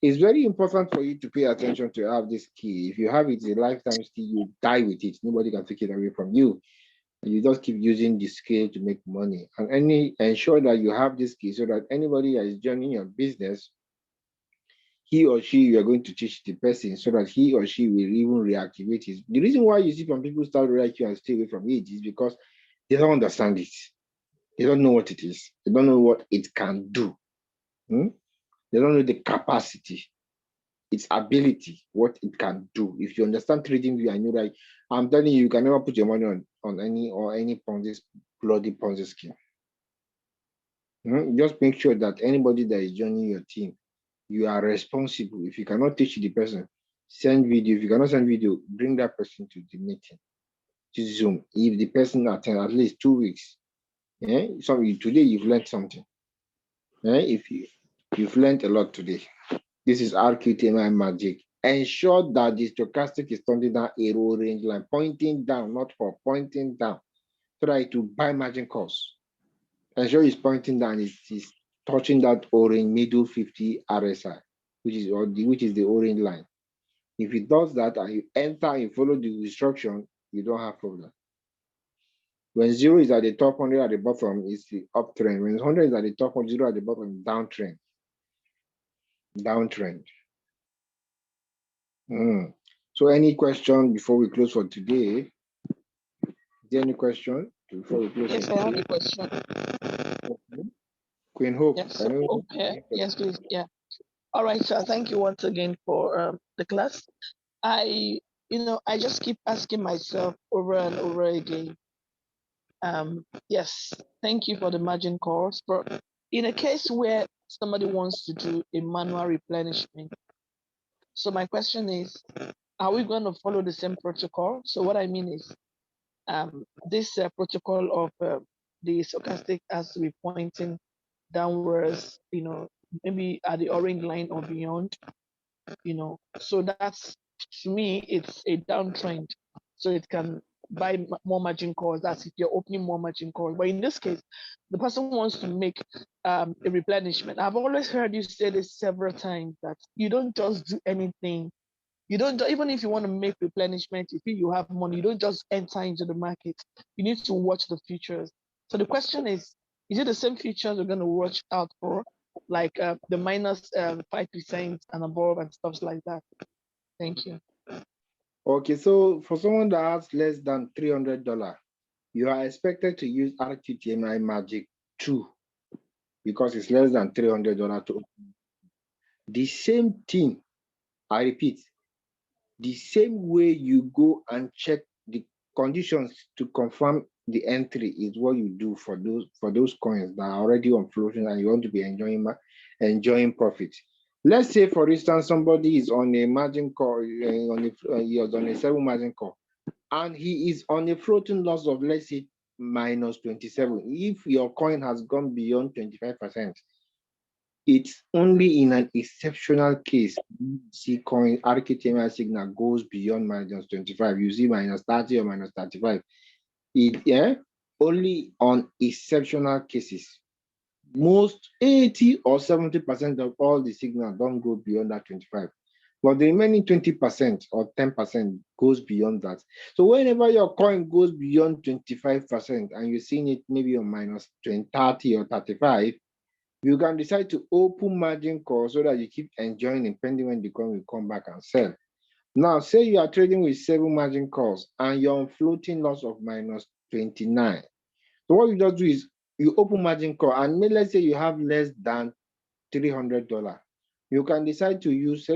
It's very important for you to pay attention to have this key. If you have it, it's a lifetime skill, you die with it. Nobody can take it away from you. And you just keep using the scale to make money. And ensure that you have this key so that anybody that is joining your business, he or she, you are going to teach the person so that he or she will even reactivate it. The reason why you see some people start reacting and stay away from it is because they don't understand it. They don't know what it is. They don't know what it can do. They don't know the capacity, its ability, what it can do. If you understand trading view, I know that I'm telling you, you can never put your money on any Ponzi, bloody Ponzi scheme. Just make sure that anybody that is joining your team, you are responsible. If you cannot teach the person, send video. If you cannot send video, bring that person to the meeting, to Zoom. If the person attend at least 2 weeks, today you've learned something. If you've learned a lot today, this is RQTMI Magic. Ensure that the stochastic is turning down a row range line, pointing down, not for pointing down, so that it will buy margin calls. Ensure it's pointing down, it is touching that orange middle 50 RSI, which is the orange line. If it does that and you enter and follow the instruction, you don't have problem. When 0 is at the top, 100 at the bottom, it's the uptrend. When 100 is at the top, 0 at the bottom, downtrend. Downtrend. So any question before we close for today? Is there any question before we close? Yes, I have a question. Queen Hope. Yes, okay. Yes, please. Yeah. All right, sir. Thank you once again for the class. I just keep asking myself over and over again. Yes, thank you for the margin calls. But in a case where somebody wants to do a manual replenishment, so my question is, are we going to follow the same protocol? So what I mean is, this protocol of the stochastic has to be pointing downwards, maybe at the orange line or beyond, so that's, to me, it's a downtrend, so it can buy more margin calls. That's if you're opening more margin calls. But in this case, the person wants to make a replenishment. I've always heard you say this several times, that you don't just do anything. You don't, even if you want to make replenishment, if you have money, you don't just enter into the market. You need to watch the futures. So the question is it the same futures we're going to watch out for, like the minus 5% and above and stuff like that? Thank you. Okay, so for someone that has less than $300, you are expected to use RQTMI Magic 2 because it's less than $300 to open. The same thing, I repeat, the same way you go and check the conditions to confirm the entry is what you do for those coins that are already on floating and you want to be enjoying profit. Let's say, for instance, somebody is on a margin call, he is on a 7 margin call, and he is on a floating loss of, let's say, minus 27. If your coin has gone beyond 25%, it's only in an exceptional case you see coin RQTMI signal goes beyond minus 25. You see minus 30 or minus 35. Only on exceptional cases. Most 80 or 70% of all the signals don't go beyond that 25. But the remaining 20% or 10% goes beyond that. So whenever your coin goes beyond 25% and you're seeing it maybe on minus 20, 30 or 35, you can decide to open margin call so that you keep enjoying depending when the coin will come back and sell. Now, say you are trading with 7 margin calls and you're on floating loss of minus 29. So what you just do is you open margin call, and let's say you have less than $300. You can decide to use I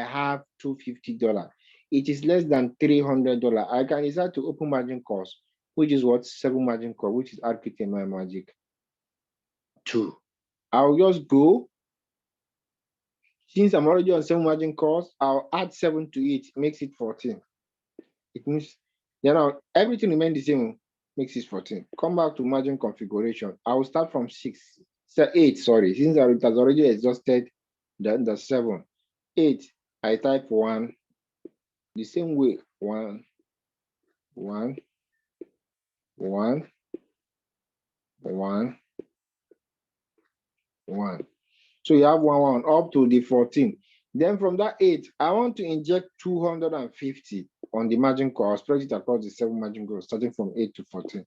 have $250. It is less than $300. I can decide to open margin calls, which is what 7 margin call, which is RPTMI magic 2. I'll just go. Since I'm already on 7 margin calls, I'll add 7 to it, makes it 14. It means now everything remains the same, makes it 14. Come back to margin configuration. I will start from 8, sorry, since it has already exhausted the 7. 8, I type 1, the same way, 1, 1, 1, 1, 1. So you have 1, 1 up to the 14. Then from that 8, I want to inject 250 on the margin call. I'll spread it across the 7 margin calls, starting from 8 to 14.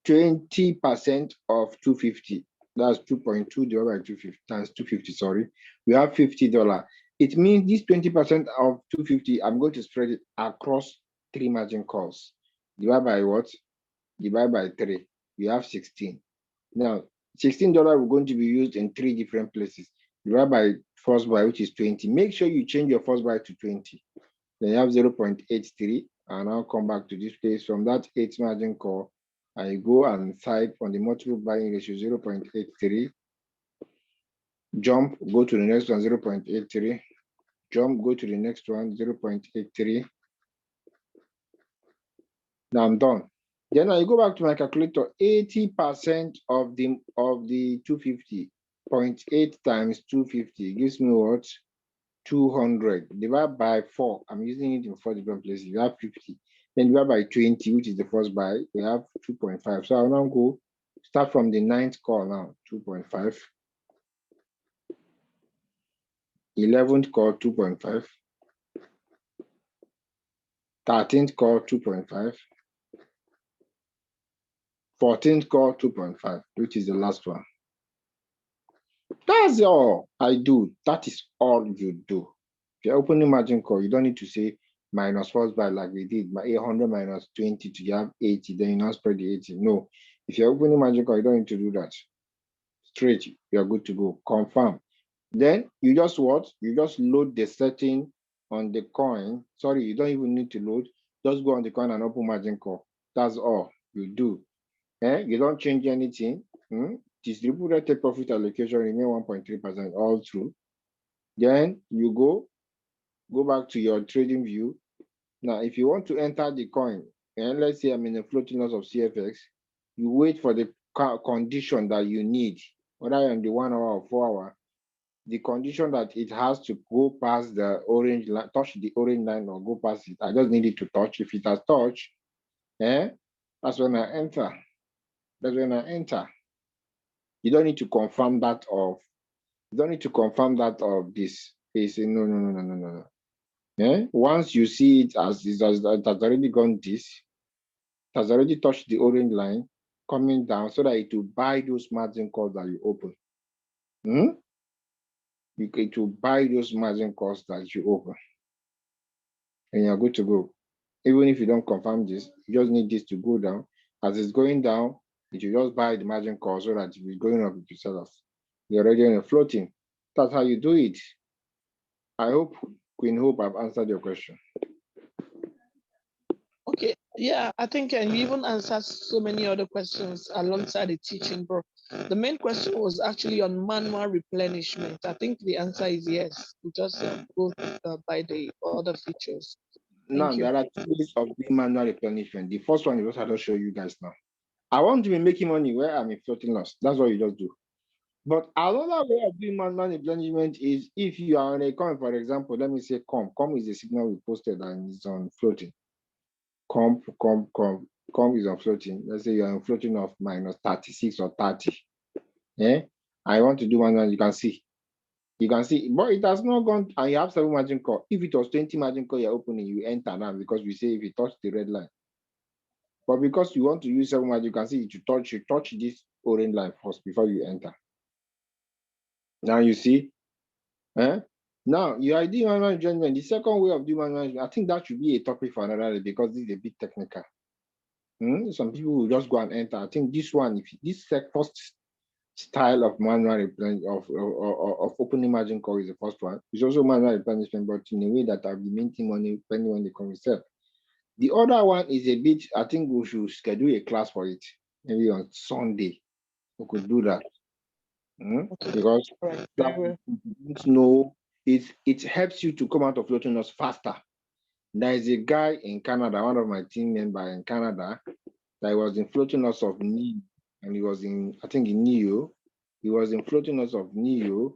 20% of 250. That's 2.2 divided by 250 times 250. Sorry, we have $50. It means this 20% of 250, I'm going to spread it across 3 margin calls. Divide by what? Divide by 3. You have 16. Now, $16 are going to be used in 3 different places. Divide by first buy, which is 20. Make sure you change your first buy to 20. Then you have 0.83, and I'll come back to this place. From that 8 margin call, I go and type on the multiple buying ratio 0.83. Jump, go to the next one, 0.83. Jump, go to the next one, 0.83. Now I'm done. Then I go back to my calculator. 80% of the 250. 0.8 times 250 gives me what? 200. Divide by 4. I'm using it in 4 different places. You have 50. Then divide by 20, which is the first buy. We have 2.5. So I'll now go start from the 9th call now. 2.5. 11th call 2.5. 13th call 2.5. 14th call 2.5, which is the last one. That's all I do. That is all you do. If you're opening margin call, you don't need to say minus first buy like we did, my 800 minus 20 to you have 80, then you now spread the 80. No, if you're opening margin call, you don't need to do that. Straight, you're good to go. Confirm. Then you just what? You just load the setting on the coin. Sorry, you don't even need to load. Just go on the coin and open margin call. That's all you do. You don't change anything. Distributed take profit allocation remain 1.3% all through. Then you go back to your trading view. Now, if you want to enter the coin, and let's say I'm in a floating loss of CFX, you wait for the condition that you need, whether you're in the 1 hour or 4 hour, the condition that it has to go past the orange line, touch the orange line or go past it. I just need it to touch. If it has touched, that's when I enter. That's when I enter. You don't need to confirm that of. You don't need to confirm that of this. They say no. Once you see it as it has already gone this, it has already touched the orange line, coming down so that it will buy those margin calls that you open. You get to buy those margin calls that you open, and you're good to go. Even if you don't confirm this, you just need this to go down. As it's going down, you just buy the margin call so that if it's going up, you sell off. You're already on a floating. That's how you do it. I hope, Queen Hope, I've answered your question. Okay, yeah, I think you even answered so many other questions alongside the teaching, bro. The main question was actually on manual replenishment. I think the answer is yes. We just go by the other features. Now, there are 2 ways of doing manual replenishment. The first one is what I just show you guys now. I want to be making money where I'm in floating loss. That's what you just do. But another way of doing manual replenishment is if you are on a coin, for example, let me say COM. COM is a signal we posted and it's on floating. COM is on floating. Let's say you're on floating of minus 36 or 30. I want to do manual, you can see. You can see, but it has not gone, and you have 7 margin call. If it was 20 margin call you're opening, you enter now because we say if you touch the red line. But because you want to use 7 margin, you can see you touch this orange line first before you enter. Now you see, Now, you are doing manual management. The second way of doing manual management, I think that should be a topic for another day because this is a bit technical. Some people will just go and enter. I think this one, if this first style of manual replenishment of opening margin call is the first one. It's also manual replenishment, but in a way that I'll be minting money depending on the concept. The other one is a bit, I think we should schedule a class for it, maybe on Sunday. We could do that. Because Right. Very well. It helps you to come out of floating loss faster. There is a guy in Canada, one of my team members in Canada, that was in floating loss of NEO, and he was in, I think in NEO, he was in floating loss of NEO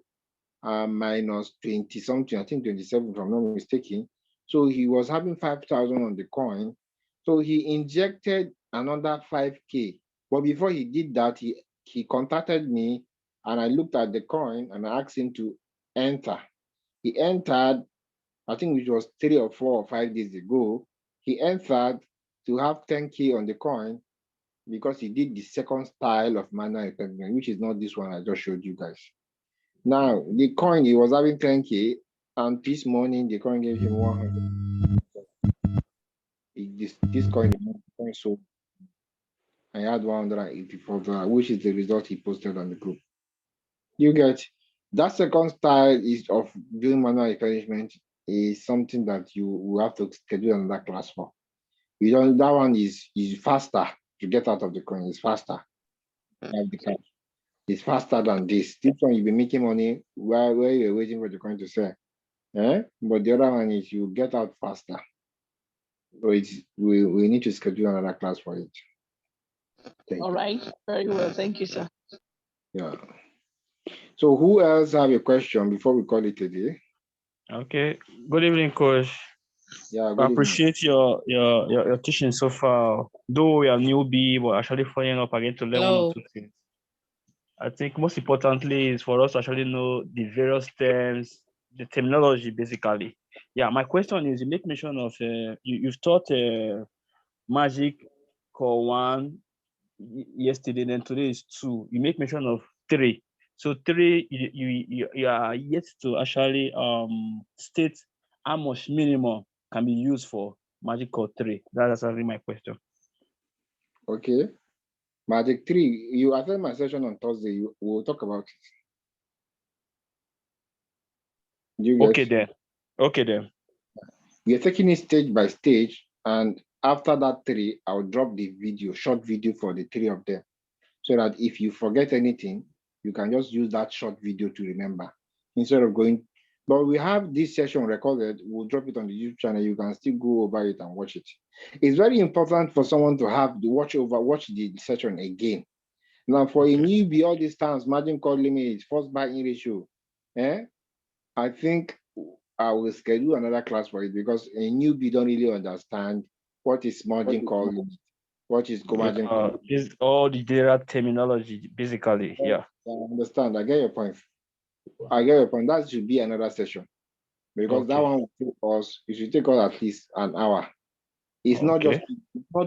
minus 20 something, I think 27 if I'm not mistaken. So he was having 5,000 on the coin. So he injected another 5K. But before he did that, he contacted me and I looked at the coin and I asked him to enter. He entered, I think it was 3 or 4 or 5 days ago. He entered to have 10K on the coin because he did the second style of manual replenishment, which is not this one I just showed you guys. Now, the coin, he was having 10K, and this morning the coin gave him 100. This coin sold. I had $184, which is the result he posted on the group. You get that second style is of doing manual replenishment is something that you will have to schedule another class for. You don't, that one is faster to get out of the coin, it's faster. It's faster than this. This one you'll be making money while you're waiting for the coin to sell. But the other one is you get out faster. So we need to schedule another class for it. All right. Very well. Thank you, sir. Yeah. So who else have a question before we call it a day? Okay. Good evening, Coach. Yeah. I appreciate your teaching so far. Though we are newbie, but actually following up again to learn one or two things. I think most importantly is for us to actually know the various terms, the terminology, basically. Yeah, my question is, you make mention of, you've taught Magic Core 1 yesterday, then today is 2. You make mention of 3. So 3, you are yet to actually state how much minimum can be used for Magic Core 3. That's actually my question. Okay. Magic 3, you attend my session on Thursday. We'll talk about it. Okay then. We are taking it stage by stage, and after that 3, I'll drop the video, short video for the 3 of them, so that if you forget anything, you can just use that short video to remember instead of going. But we have this session recorded. We'll drop it on the YouTube channel. You can still go over it and watch it. It's very important for someone to have the watch the session again. Now, for a newbie, all these times, margin call limit, first buy-in ratio, I think I will schedule another class for it because a newbie don't really understand what is margin call limit, what is margin call. Is all the data terminology, basically. Yeah. I understand. I get your point. That should be another session because that one will take us. It should take us at least an hour. It's not just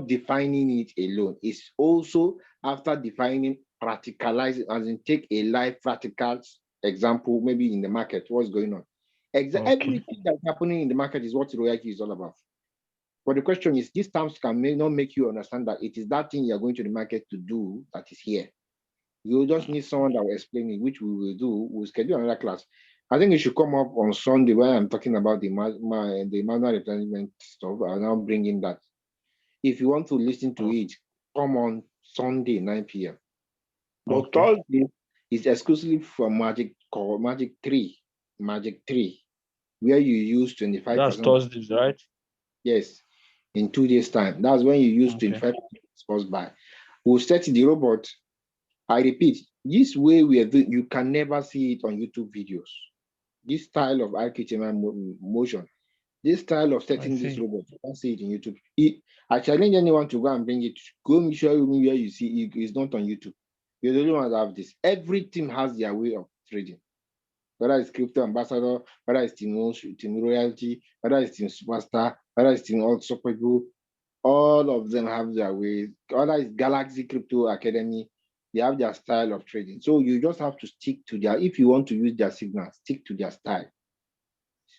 defining it alone. It's also after defining, practicalizing, as in take a live practical example, maybe in the market, what's going on. Everything that's happening in the market is what Royalty is all about. But the question is, these terms may not make you understand that it is that thing you're going to the market to do that is here. You just need someone that will explain it, which we will do. We'll schedule another class. I think it should come up on Sunday when I'm talking about the manual replenishment stuff. I'll now bring in that. If you want to listen to it, come on Sunday, 9 p.m. But Thursday is exclusively for Magic 3, where you use 25%. That's Thursdays, right? Yes, in 2 days' time. That's when you use 25% first buy. We'll set the robot. I repeat, this way we are doing, you can never see it on YouTube videos. This style of RQTMI motion, this style of setting this robot, you can't see it in YouTube. I challenge anyone to go and bring it. Go and show me where you see it. It's not on YouTube. You're the only one that have this. Every team has their way of trading. Whether it's Crypto Ambassador, whether it's Team Royalty, whether it's Team Superstar, whether it's Team All Super Group, all of them have their ways. Whether it's Galaxy Crypto Academy, they have their style of trading. So you just have to stick to if you want to use their signal, stick to their style.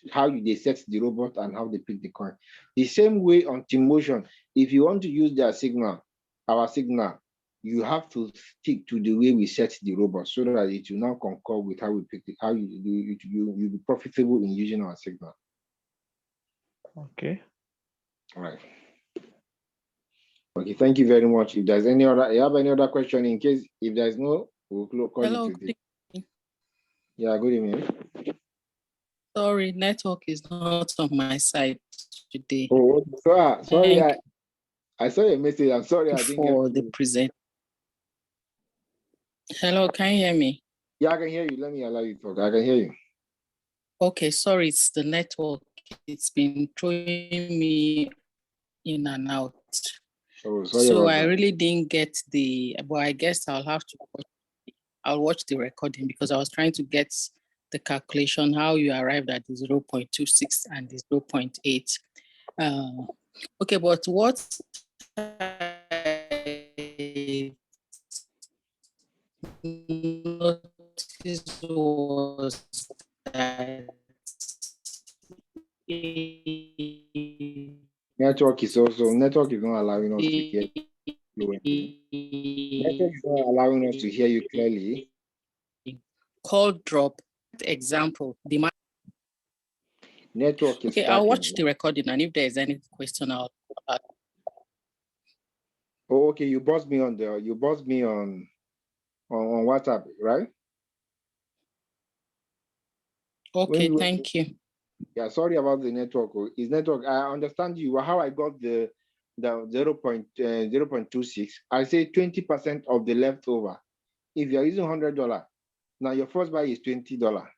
they set the robot and how they pick the coin. The same way on Teammotion, if you want to use their signal, our signal, you have to stick to the way we set the robot so that it will now concur with how we pick it, how you'll be profitable in using our signal. Okay. All right. Okay, thank you very much. If there's any other, you have any other question in case, if there's no, we'll call Hello, it today. Yeah, good evening. sorry, network is not on my side today. Oh, sorry, Thank I saw your message. I'm sorry, I you didn't for get the to. present. Hello, can you hear me? Yeah, I can hear you. Let me allow you to talk. I can hear you. Okay, sorry, it's the network. It's been throwing me in and out. Oh, sorry So about I that. really didn't get but I guess I'll have to I'll watch the recording because I was trying to get the calculation, how you arrived at the 0.26 and the 0.8. Okay, but what I noticed was that Network is not allowing us to hear you. Network is not allowing us to hear you clearly. Call drop example. Network is Okay, I'll watch stacking. the recording, and if there's any question, I'll ask. Oh, okay. You buzzed me on WhatsApp, right? Okay, thank you. Yeah, sorry about the network. It's network. I understand you. How I got the 0.26. I say 20% of the leftover. If you're using $100, now your first buy is $20.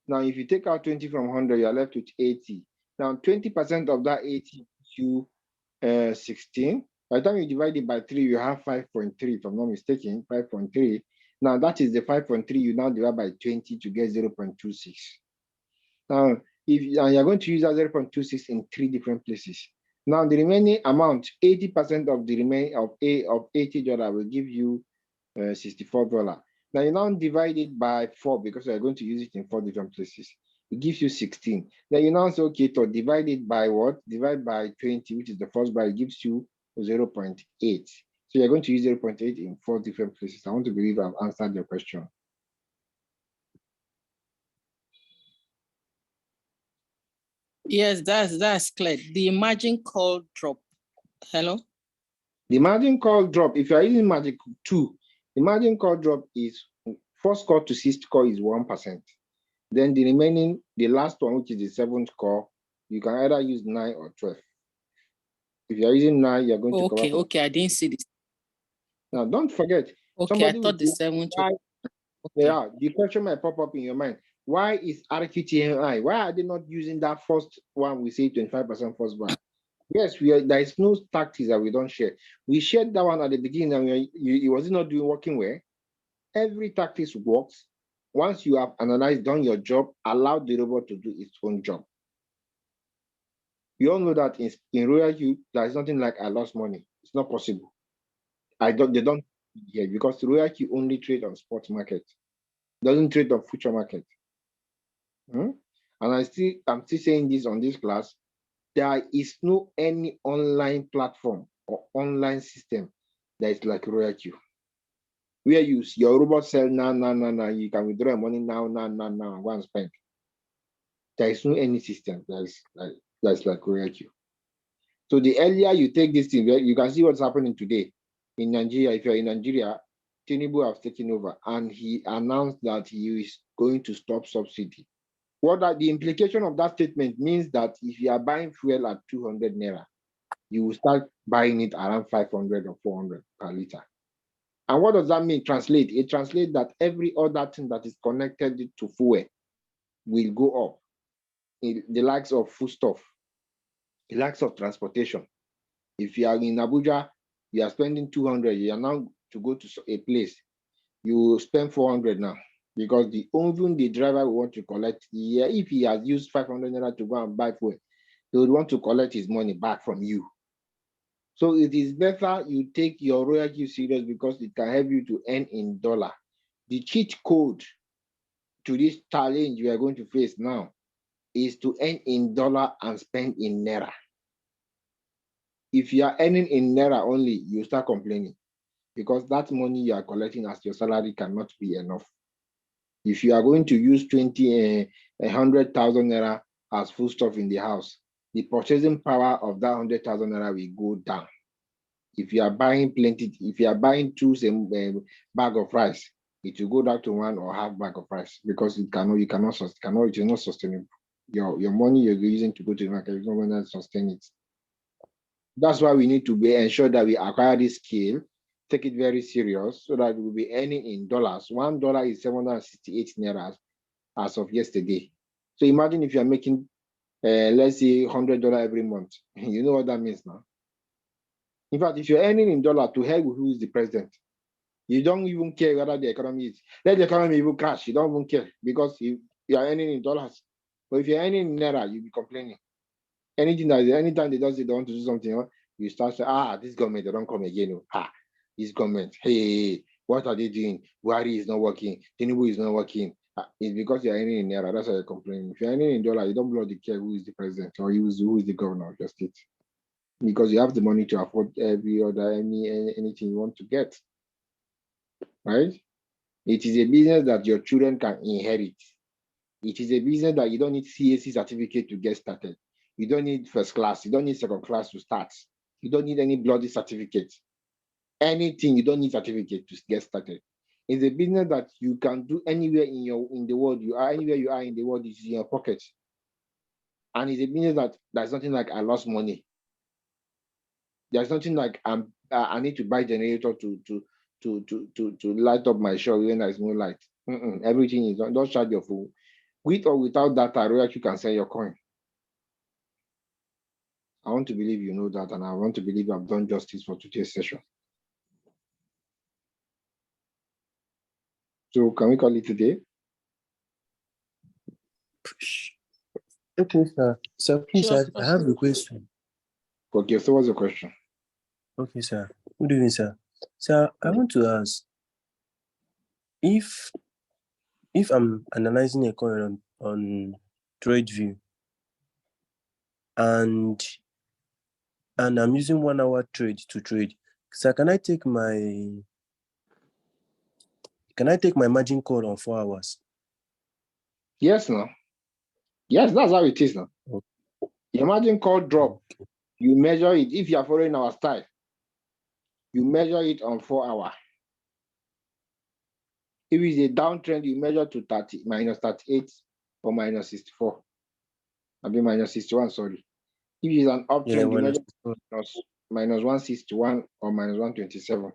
Now, if you take out 20 from 100, you're left with 80. Now, 20% of that 80 to 16. By the time you divide it by 3, you have 5.3, if I'm not mistaken, 5.3. Now, that is the 5.3 you now divide by 20 to get 0.26. Now, and you're going to use that 0.26 in 3 different places. Now, the remaining amount, 80% of the remaining of $80 will give you $64. Now, you now divide it by 4 because you're going to use it in 4 different places. It gives you 16. Then you now say, okay, to divide it by what? Divide by 20, which is the first bar, it gives you 0.8. So you're going to use 0.8 in 4 different places. I want to believe I've answered your question. Yes, that's clear. The margin call drop. Hello? The margin call drop, if you're using Magic 2, the margin call drop is first call to sixth call is 1%. Then the remaining, the last one, which is the 7th call, you can either use 9 or 12. If you're using 9, you're going to cover. Okay, I didn't see this. Now, don't forget. Okay, I thought the 7th. Yeah, the question might pop up in your mind. Why is RQTMI? Why are they not using that first one? We say 25% first buy. Yes, there is no tactics that we don't share. We shared that one at the beginning, and it was not working well. Every tactics works. Once you have analyzed, done your job, allow the robot to do its own job. You all know that in Royal U, there is nothing like I lost money. It's not possible. They don't here because Royal Q only trade on spot market, doesn't trade on future market. And I'm still saying this on this class. There is no any online platform or online system that is like Royal Q. Where your robot sell now, you can withdraw your money now, go and spend. There is no any system that's like Royal Q. So the earlier you take this thing, you can see what's happening today in Nigeria. If you're in Nigeria, Tinubu has taken over and he announced that he is going to stop subsidy. The implication of that statement means that if you are buying fuel at 200 naira, you will start buying it around 500 or 400 per liter. And what does that mean? Translate. It translates that every other thing that is connected to fuel will go up. The likes of foodstuff, the likes of transportation. If you are in Abuja, you are spending 200, you are now to go to a place, you spend 400 now. Because even the driver will want to collect, if he has used 500 naira to go and buy fuel, he would want to collect his money back from you. So it is better you take your Royal Q serious because it can help you to earn in dollar. The cheat code to this challenge we are going to face now is to earn in dollar and spend in naira. If you are earning in naira only, you start complaining because that money you are collecting as your salary cannot be enough. If you are going to use 100,000 naira as foodstuff in the house, the purchasing power of that 100,000 naira will go down. If you are buying plenty, if you are buying two bag of rice, it will go down to one or half bag of rice because it is not sustainable. Your money you're using to go to the market is not going to sustain it. That's why we need to ensure that we acquire this skill, take it very serious, so that we'll be earning in dollars. $1 is 768 naira as of yesterday. So imagine if you are making, let's say, $100 every month. You know what that means now. In fact, if you're earning in dollar, to hell with who is the president. You don't even care whether the economy is. Let the economy even crash. You don't even care because you are earning in dollars. But if you're earning in naira, you'll be complaining. Anytime they don't say they want to do something, you start saying, this government, they don't come again. This government, hey, what are they doing? Buhari is not working. Tinubu is not working. It's because you're earning in naira. That's why you're complaining. If you're earning in dollar, you don't bloody care who is the president or who is the governor of your state. Because you have the money to afford anything you want to get. Right? It is a business that your children can inherit. It is a business that you don't need CAC certificate to get started. You don't need first class. You don't need second class to start. You don't need any bloody certificate. Anything, you don't need certificate to get started. It's a business that you can do anywhere in the world. Anywhere you are in the world, is in your pocket. And it's a business that there's nothing like I lost money. There's nothing like I need to buy generator to light up my shop when there's no light. Everything is on. Don't charge your phone. With or without data, you can sell your coin. I want to believe you know that, and I want to believe I've done justice for today's session. So can we call it today? Okay, sir. So please, Sure, I have a question. Okay, so what's the question? Okay, sir. Good evening, sir. Sir, I want to ask, if I'm analyzing a coin on TradeView and I'm using 1 hour trade to trade, sir, can I take my margin call on 4 hours? Yes, no. Yes, that's how it is now. Okay. Your margin call drop. You measure it. If you are following our style, you measure it on 4 hours. If it's a downtrend, you measure to minus 38 or minus 64. I'll be minus 61, sorry. If it's an uptrend, you measure minus 161 or minus 127.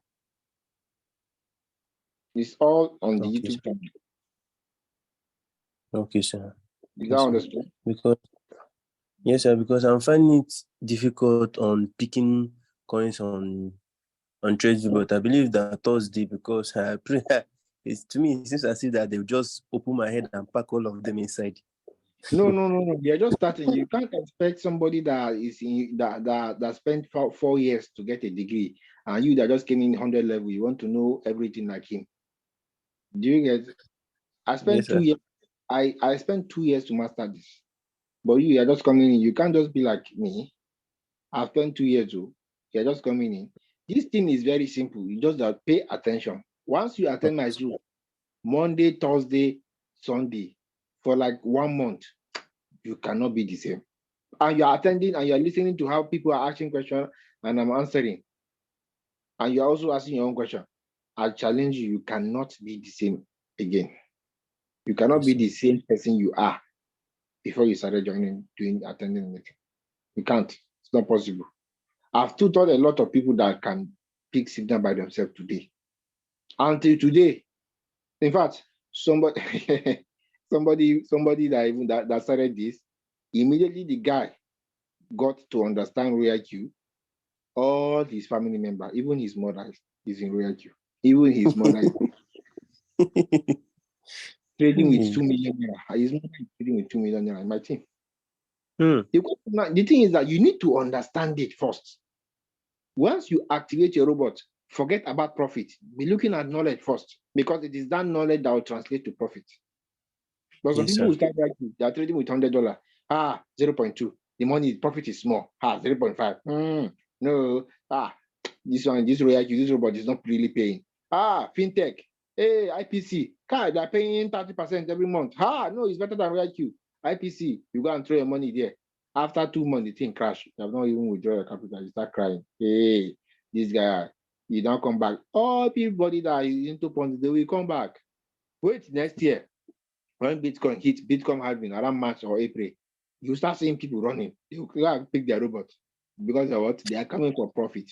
It's all on the YouTube channel. Okay, sir. Is that understood? Because yes, sir, because I'm finding it difficult on picking coins on TradeView, but I believe that Thursday, because it's, to me, it seems as if that they'll just open my head and pack all of them inside. No. They're just starting. You can't expect somebody that is that spent 4 years to get a degree, and you that just came in 100 level, you want to know everything like him. Do you get? I spent 2 years. I spent 2 years to master this, but you are just coming in. You can't just be like me. I spent 2 years too. You're just coming in. This thing is very simple. You just have to pay attention. Once you attend my Zoom, Monday, Thursday, Sunday, for like 1 month, you cannot be the same. And you're attending and you're listening to how people are asking questions and I'm answering. And you're also asking your own question. I challenge you, you cannot be the same again. You cannot be the same person you are before you started attending the meeting. You can't. It's not possible. I've taught a lot of people that can pick signal by themselves today. Until today, in fact, somebody that started this, immediately the guy got to understand RoyalQ. All his family members, even his mother, is in RoyalQ. Even his mother is trading with 2 million naira. His mother is trading with 2 million naira in my team. The thing is that you need to understand it first. Once you activate your robot, forget about profit. Be looking at knowledge first, because it is that knowledge that will translate to profit. But some people will start like they are trading with $100. 0.2. The money profit is small. 0.5. No. This one, this Royal Q, this robot is not really paying. Fintech. Hey, IPC. They're paying 30% every month. No, it's better than Royal Q. IPC, you go and throw your money there. After 2 months, the thing crash. You have not even withdraw your capital. You start crying. Hey, this guy, you don't come back. All everybody that is into Ponzi, they will come back. Wait next year. When Bitcoin hits Bitcoin halving around March or April, you start seeing people running. They will go and pick their robots because of what? They are coming for profit.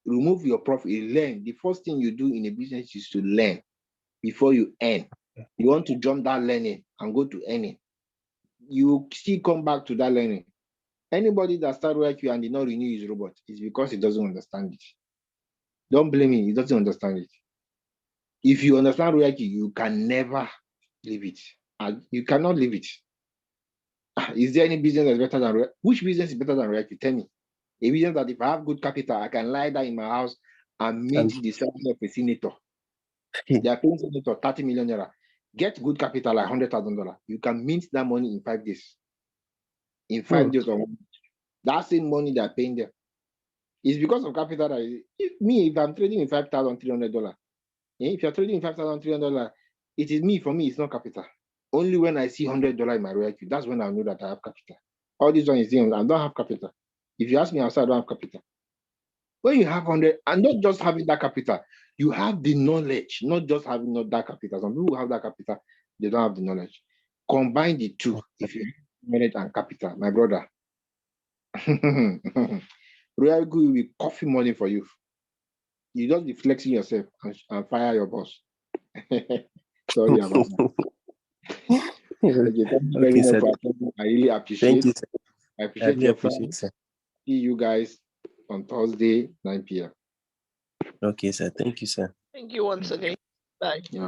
Remove your profit, learn. The first thing you do in a business is to learn before you earn. You want to jump that learning and go to earning. You still come back to that learning. Anybody that started like you and did not renew his robot is because he doesn't understand it. Don't blame him, he doesn't understand it. If you understand Royalty, you can never leave it. You cannot leave it. Is there any business that's better than Royalty? Which business is better than Royalty? Tell me. A business that if I have good capital, I can lie down in my house and meet the salary of a senator. They are paying senator 30 million naira. Get good capital like $100,000. You can mint that money in 5 days. In 5 days or 1 week. That same money they are paying them. It's because of capital that if I'm trading in $5,300, if you're trading in $5,300, it is me. For me, it's not capital. Only when I see $100 in my Royalty, that's when I know that I have capital. All this one is doing, I don't have capital. If you ask me outside, I don't have capital. When you have 100, and not just having that capital, you have the knowledge, not just having that capital. Some people have that capital, they don't have the knowledge. Combine the two. If you have knowledge and capital, my brother, Royal Good will be coffee money for you. You just be flexing yourself and fire your boss. Sorry about that. Okay, thank you very much for attending. I really appreciate. Thank you, sir. I appreciate your time. See you guys on Thursday, 9 p.m. Okay, sir. Thank you, sir. Thank you once again. Bye. Yeah.